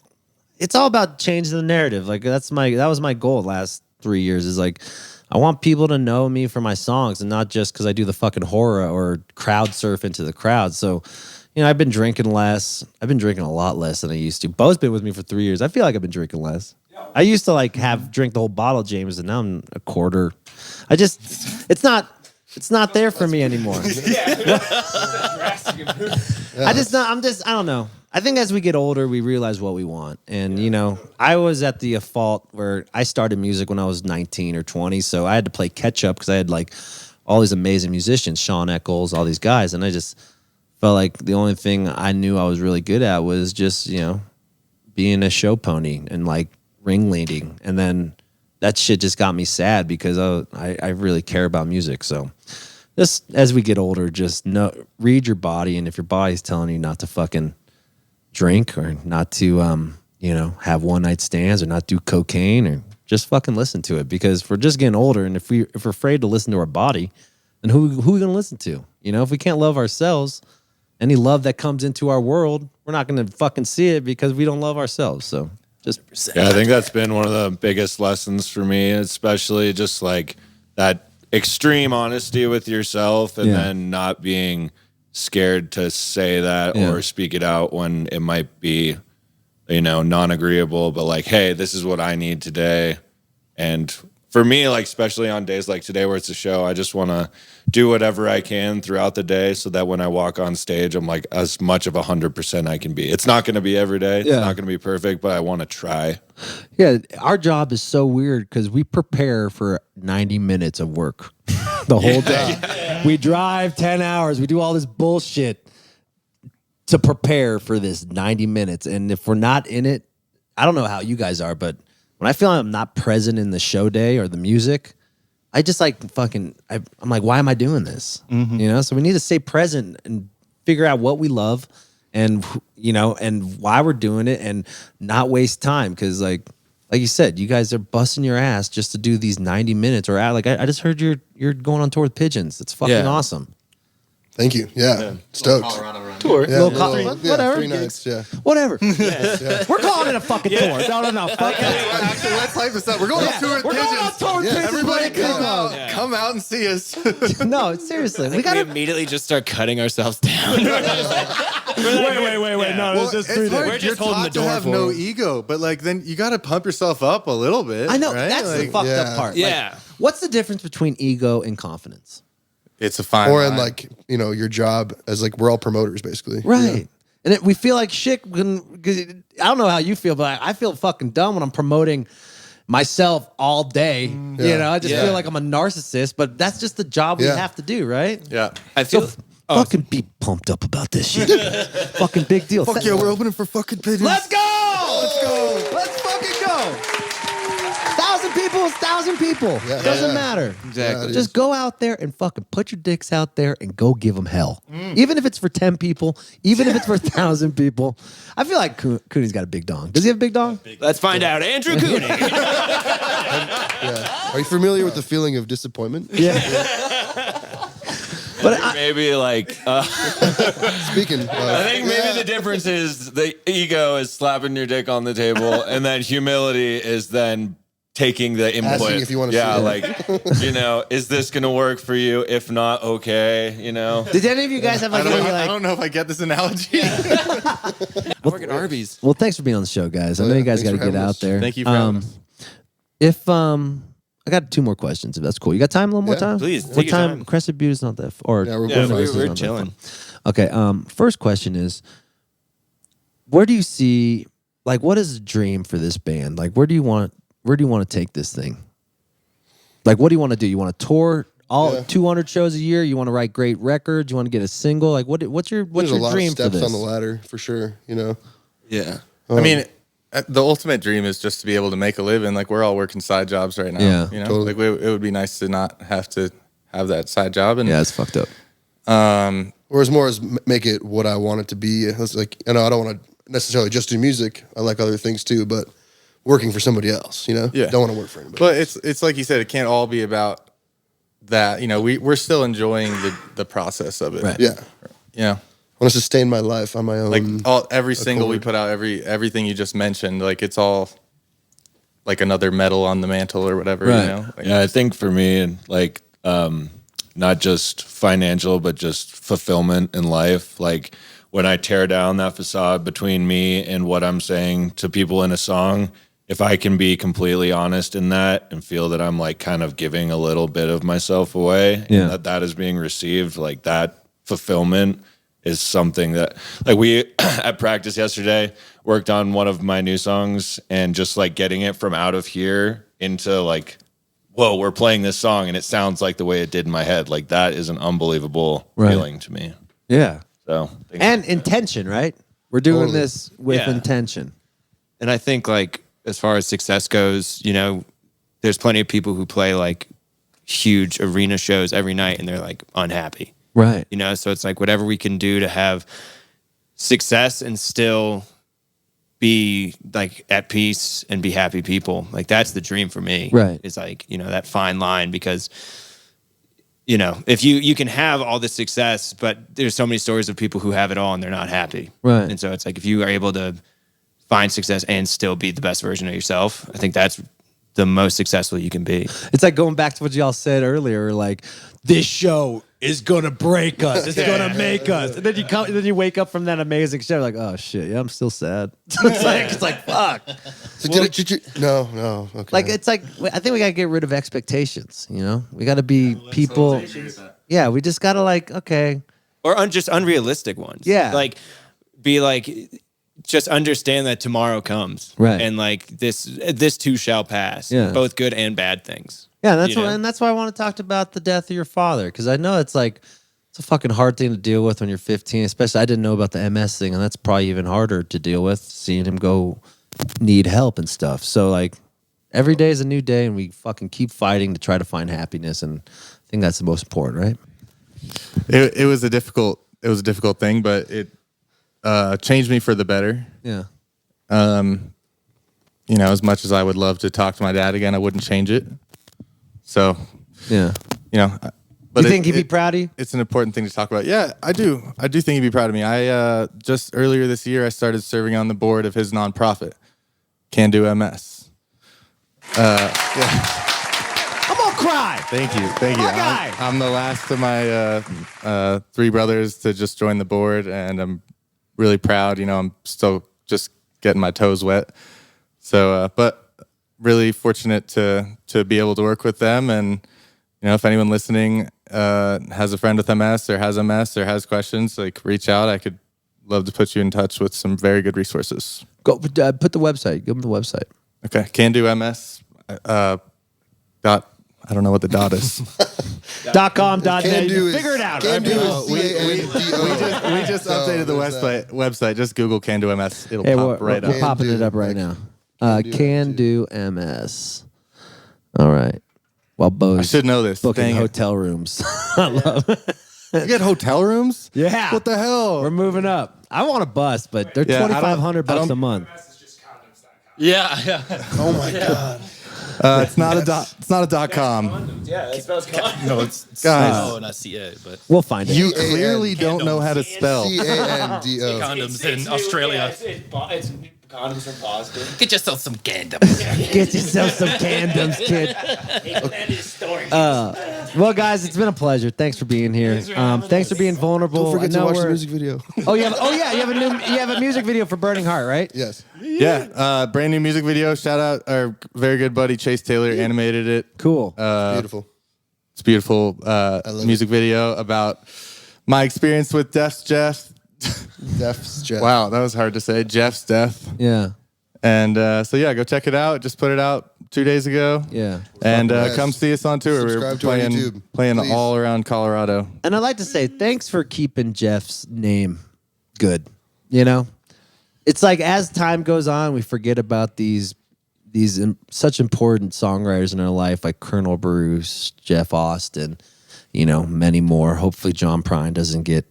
It's all about changing the narrative. Like that was my goal last 3 years. Is like I want people to know me for my songs and not just because I do the fucking horror or crowd surf into the crowd. So. You know, I've been drinking less. I've been drinking a lot less than I used to. Bo's been with me for 3 years. I feel like I've been drinking less. I used to like drink the whole bottle of James, and now I'm a quarter. It's not there for me anymore. I don't know. I think as we get older, we realize what we want. And, you know, I was at the fault where I started music when I was 19 or 20. So I had to play catch up because I had like all these amazing musicians, Shawn Eccles, all these guys. And I just felt like the only thing I knew I was really good at was just, you know, being a show pony and like ringleading. And then that shit just got me sad because I really care about music. So just as we get older, just read your body. And if your body's telling you not to fucking drink or not to, you know, have one night stands or not do cocaine or just fucking listen to it. Because we're just getting older. And if we're afraid to listen to our body, then who are we going to listen to? You know, if we can't love ourselves, any love that comes into our world, we're not going to fucking see it because we don't love ourselves. So just I think that's been one of the biggest lessons for me, especially just like that extreme honesty with yourself and then not being scared to say that or speak it out when it might be, you know, non-agreeable, but like, hey, this is what I need today. And for me, like, especially on days like today where it's a show, I just want to do whatever I can throughout the day so that when I walk on stage, I'm like as much of 100% I can be. It's not going to be every day. It's not going to be perfect, but I want to try. Yeah, our job is so weird because we prepare for 90 minutes of work the whole day. We drive 10 hours. We do all this bullshit to prepare for this 90 minutes. And if we're not in it, I don't know how you guys are, but when I feel I'm not present in the show day or the music, I just like fucking, I'm like, why am I doing this? You know, so we need to stay present and figure out what we love and, you know, and why we're doing it and not waste time. Cause like you said, you guys are busting your ass just to do these 90 minutes or like, I just heard you're going on tour with Pigeons. It's fucking awesome. Thank you. Yeah. Stoked. Tour. Yeah, whatever. 3 nights. Yeah. Whatever. We're calling it a fucking tour. No. Fuck it. Actually, let's hype this up. We're going on tour with We're Pigeons. going on tour with Pigeons. Everybody come out and see us. No, seriously. We immediately just start cutting ourselves down. Wait. No, it's just 3 days. We're just holding the door to have no ego, but like then you got to pump yourself up a little bit. I know. right? That's the fucked up part. Yeah. Like, what's the difference between ego and confidence? It's a fine Or line. in like, you know, your job as like, we're all promoters basically. Right. And we feel like shit because I don't know how you feel, but I feel fucking dumb when I'm promoting myself all day. You know, I just feel like I'm a narcissist, but that's just the job we have to do, right? Yeah. I feel Fucking be pumped up about this shit. Fucking big deal. Fuck yeah, we're opening for fucking Pigeons. Let's go! Let's fucking go! 1,000 people. Yeah. Doesn't matter. Exactly. Just go out there and fucking put your dicks out there and go give them hell. Even if it's for 10 people, even if it's for 1,000 people. I feel like Cooney's got a big dong. Does he have a big dong? Let's find out. Andrew Cooney. Are you familiar with the feeling of disappointment? Yeah. But Maybe like, Speaking of, I think maybe the difference is the ego is slapping your dick on the table, and then humility is then taking the input. Asking if you wanna see yeah, it. like, you know, is this gonna work for you? If not, okay, you know. did any of you guys have like any I like? don't know if I get this analogy. I work at Arby's. Well, thanks for being on the show, guys. I know you guys got thanks to for get having out us. there. Thank you for having us. If I got 2 more questions, if that's cool. You got time? A little more Yeah, time? please, What take your time? time. Crescent Butte is not that far. Yeah, we're Buena both- Vista is we're not that chilling. far. Okay. First question is, where do you see, like, what is the dream for this band? Like, where do you want to take this thing? Like, what do you want to do? You want to tour all 200 shows a year? You want to write great records? You want to get a single? Like, what's your There's a lot dream of for steps this? on the ladder for sure, you know. Yeah. I mean, the ultimate dream is just to be able to make a living. Like we're all working side jobs right now. Yeah, you know, totally. like it would be nice to not have to have that side job. And Yeah, it's fucked up. Or as more as make it what I want it to be. It's like, I don't want to necessarily just do music. I like other things too, but working for somebody else, Don't want to work for anybody. But it's like you said, it can't all be about that. We're still enjoying the process of it. Right. Yeah. Yeah. I want to sustain my life on my own. Like every single we put out, everything you just mentioned, like it's all like another medal on the mantle or whatever. Right. Yeah, I think for me, like not just financial, but just fulfillment in life. Like when I tear down that facade between me and what I'm saying to people in a song, if I can be completely honest in that and feel that I'm like kind of giving a little bit of myself away, and that is being received, like that fulfillment is something that, like, we at practice yesterday worked on one of my new songs, and just like getting it from out of here into like, whoa, we're playing this song and it sounds like the way it did in my head. Like that is an unbelievable feeling to me. Yeah. So and intention, right? We're doing this with intention. And I think like as far as success goes, there's plenty of people who play like huge arena shows every night and they're like unhappy. Right. So it's like whatever we can do to have success and still be like at peace and be happy people. Like that's the dream for me. Right. It's like, that fine line, because if you can have all this success, but there's so many stories of people who have it all and they're not happy. Right. And so it's like if you are able to find success and still be the best version of yourself, I think that's the most successful you can be. It's like going back to what y'all said earlier, like this show is gonna break us. It's gonna make us. And then you wake up from that amazing show, like, oh shit, yeah, I'm still sad. it's like fuck. No, okay. Like it's like I think we gotta get rid of expectations. We gotta be people. Yeah, we just gotta like okay, or just unrealistic ones. Yeah, like be like. Just understand that tomorrow comes, right? And like this too shall pass. Yeah, both good and bad things. Yeah, that's why I want to talk about the death of your father, because I know it's a fucking hard thing to deal with when you're 15. Especially, I didn't know about the MS thing, and that's probably even harder to deal with, seeing him go need help and stuff. So like, every day is a new day, and we fucking keep fighting to try to find happiness, and I think that's the most important, right? It was a difficult thing, but it changed me for the better. Yeah. As much as I would love to talk to my dad again, I wouldn't change it. So, yeah. But you think he'd be proud of you? It's an important thing to talk about. Yeah, I do. I do think he'd be proud of me. I just earlier this year, I started serving on the board of his nonprofit, Can Do MS. I'm gonna cry. Thank you. I'm the last of my 3 brothers to just join the board, and I'm really proud. I'm still just getting my toes wet. So, but really fortunate to be able to work with them. And, if anyone listening has a friend with MS or has questions, like reach out. I could love to put you in touch with some very good resources. Go put the website. Give them the website. Okay. Can Do MS. I don't know what the dot is. .com.net. Figure it out. We just updated the website. Just Google Can Do MS. It'll pop right up. We're popping it up right now. Can Do MS. All right. Well, Bo's I should know this. Booking hotel rooms. I love it. You get hotel rooms? Yeah. What the hell? We're moving up. I want a bus, but they're $2,500 a month. Yeah. Oh my god. It's not a .com. Yeah, it spells condom. No, it's guys. Oh, not CA, but we'll find it. You clearly don't know how to spell. CANDO. Condoms in Australia. It's condoms from Boston. Get yourself some condoms. Get yourself some condoms, kid. Well, guys, it's been a pleasure. Thanks for being here. Thanks for being vulnerable. Don't forget to watch the music video. Oh, you have a music video for Burning Heart, right? Yes. Yeah, brand new music video. Shout out our very good buddy Chase Taylor animated it. Cool. Beautiful. It's beautiful music video about my experience with Jeff's death. Wow, that was hard to say. Jeff's death. Yeah. And so yeah, go check it out. Just put it out 2 days ago. Yeah. And come see us on tour. We're playing all around Colorado. And I'd like to say thanks for keeping Jeff's name good. It's like as time goes on, we forget about these such important songwriters in our life, like Colonel Bruce, Jeff Austin, many more. Hopefully John Prine doesn't get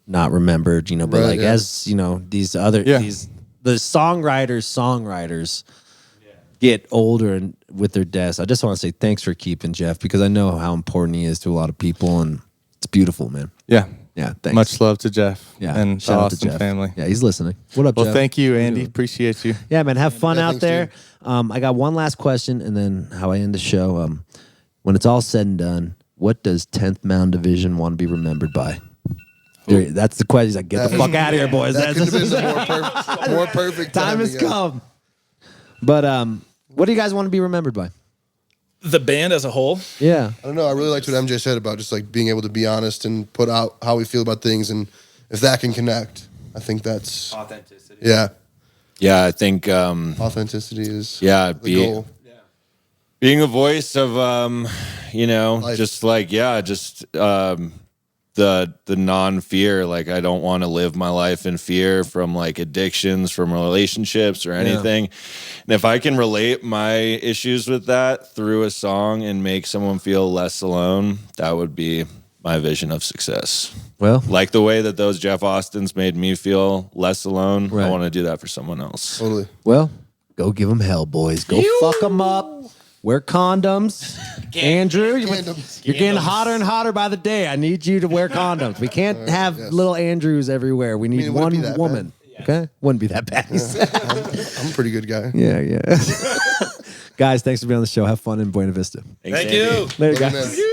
not remembered, but Right, like yeah. as these other the songwriters get older and with their deaths. I just want to say thanks for keeping Jeff, because I know how important he is to a lot of people, and it's beautiful, man. Yeah. Yeah, thanks. Much love to Jeff. Yeah, And the shout out to Austin Jeff. family. Yeah, he's listening. What up, Well, Jeff? thank you, Andy. Appreciate you. Yeah, man. Have fun out thanks, there. dude. I got one last question, and then how I end the show. When it's all said and done, what does 10th Mountain Division want to be remembered by? That's the question. He's like, get the fuck out of here, boys. That could have been the more perfect Time has timing, yeah. come. But what do you guys want to be remembered by? The band as a whole. Yeah. I don't know. I really liked what MJ said about just like being able to be honest and put out how we feel about things, and if that can connect, I think that's Authenticity. yeah. Yeah, I think Authenticity is yeah, the goal. being a voice of Life. just like the non-fear. Like, I don't want to live my life in fear from like addictions, from relationships or anything. And if I can relate my issues with that through a song and make someone feel less alone, that would be my vision of success. Well, Like the way that those Jeff Austins made me feel less alone, Right. I want to do that for someone else. Totally. go give them hell, boys. Go fuck them up. Wear condoms. Andrew, you're getting hotter and hotter by the day. I need you to wear condoms. We can't have little Andrews everywhere. We need it wouldn't be one that woman. Okay? Wouldn't be that bad. I'm a pretty good guy. Yeah. Guys, thanks for being on the show. Have fun in Buena Vista. Thanks, Thank Andy. you. Later, Love you, guys. man.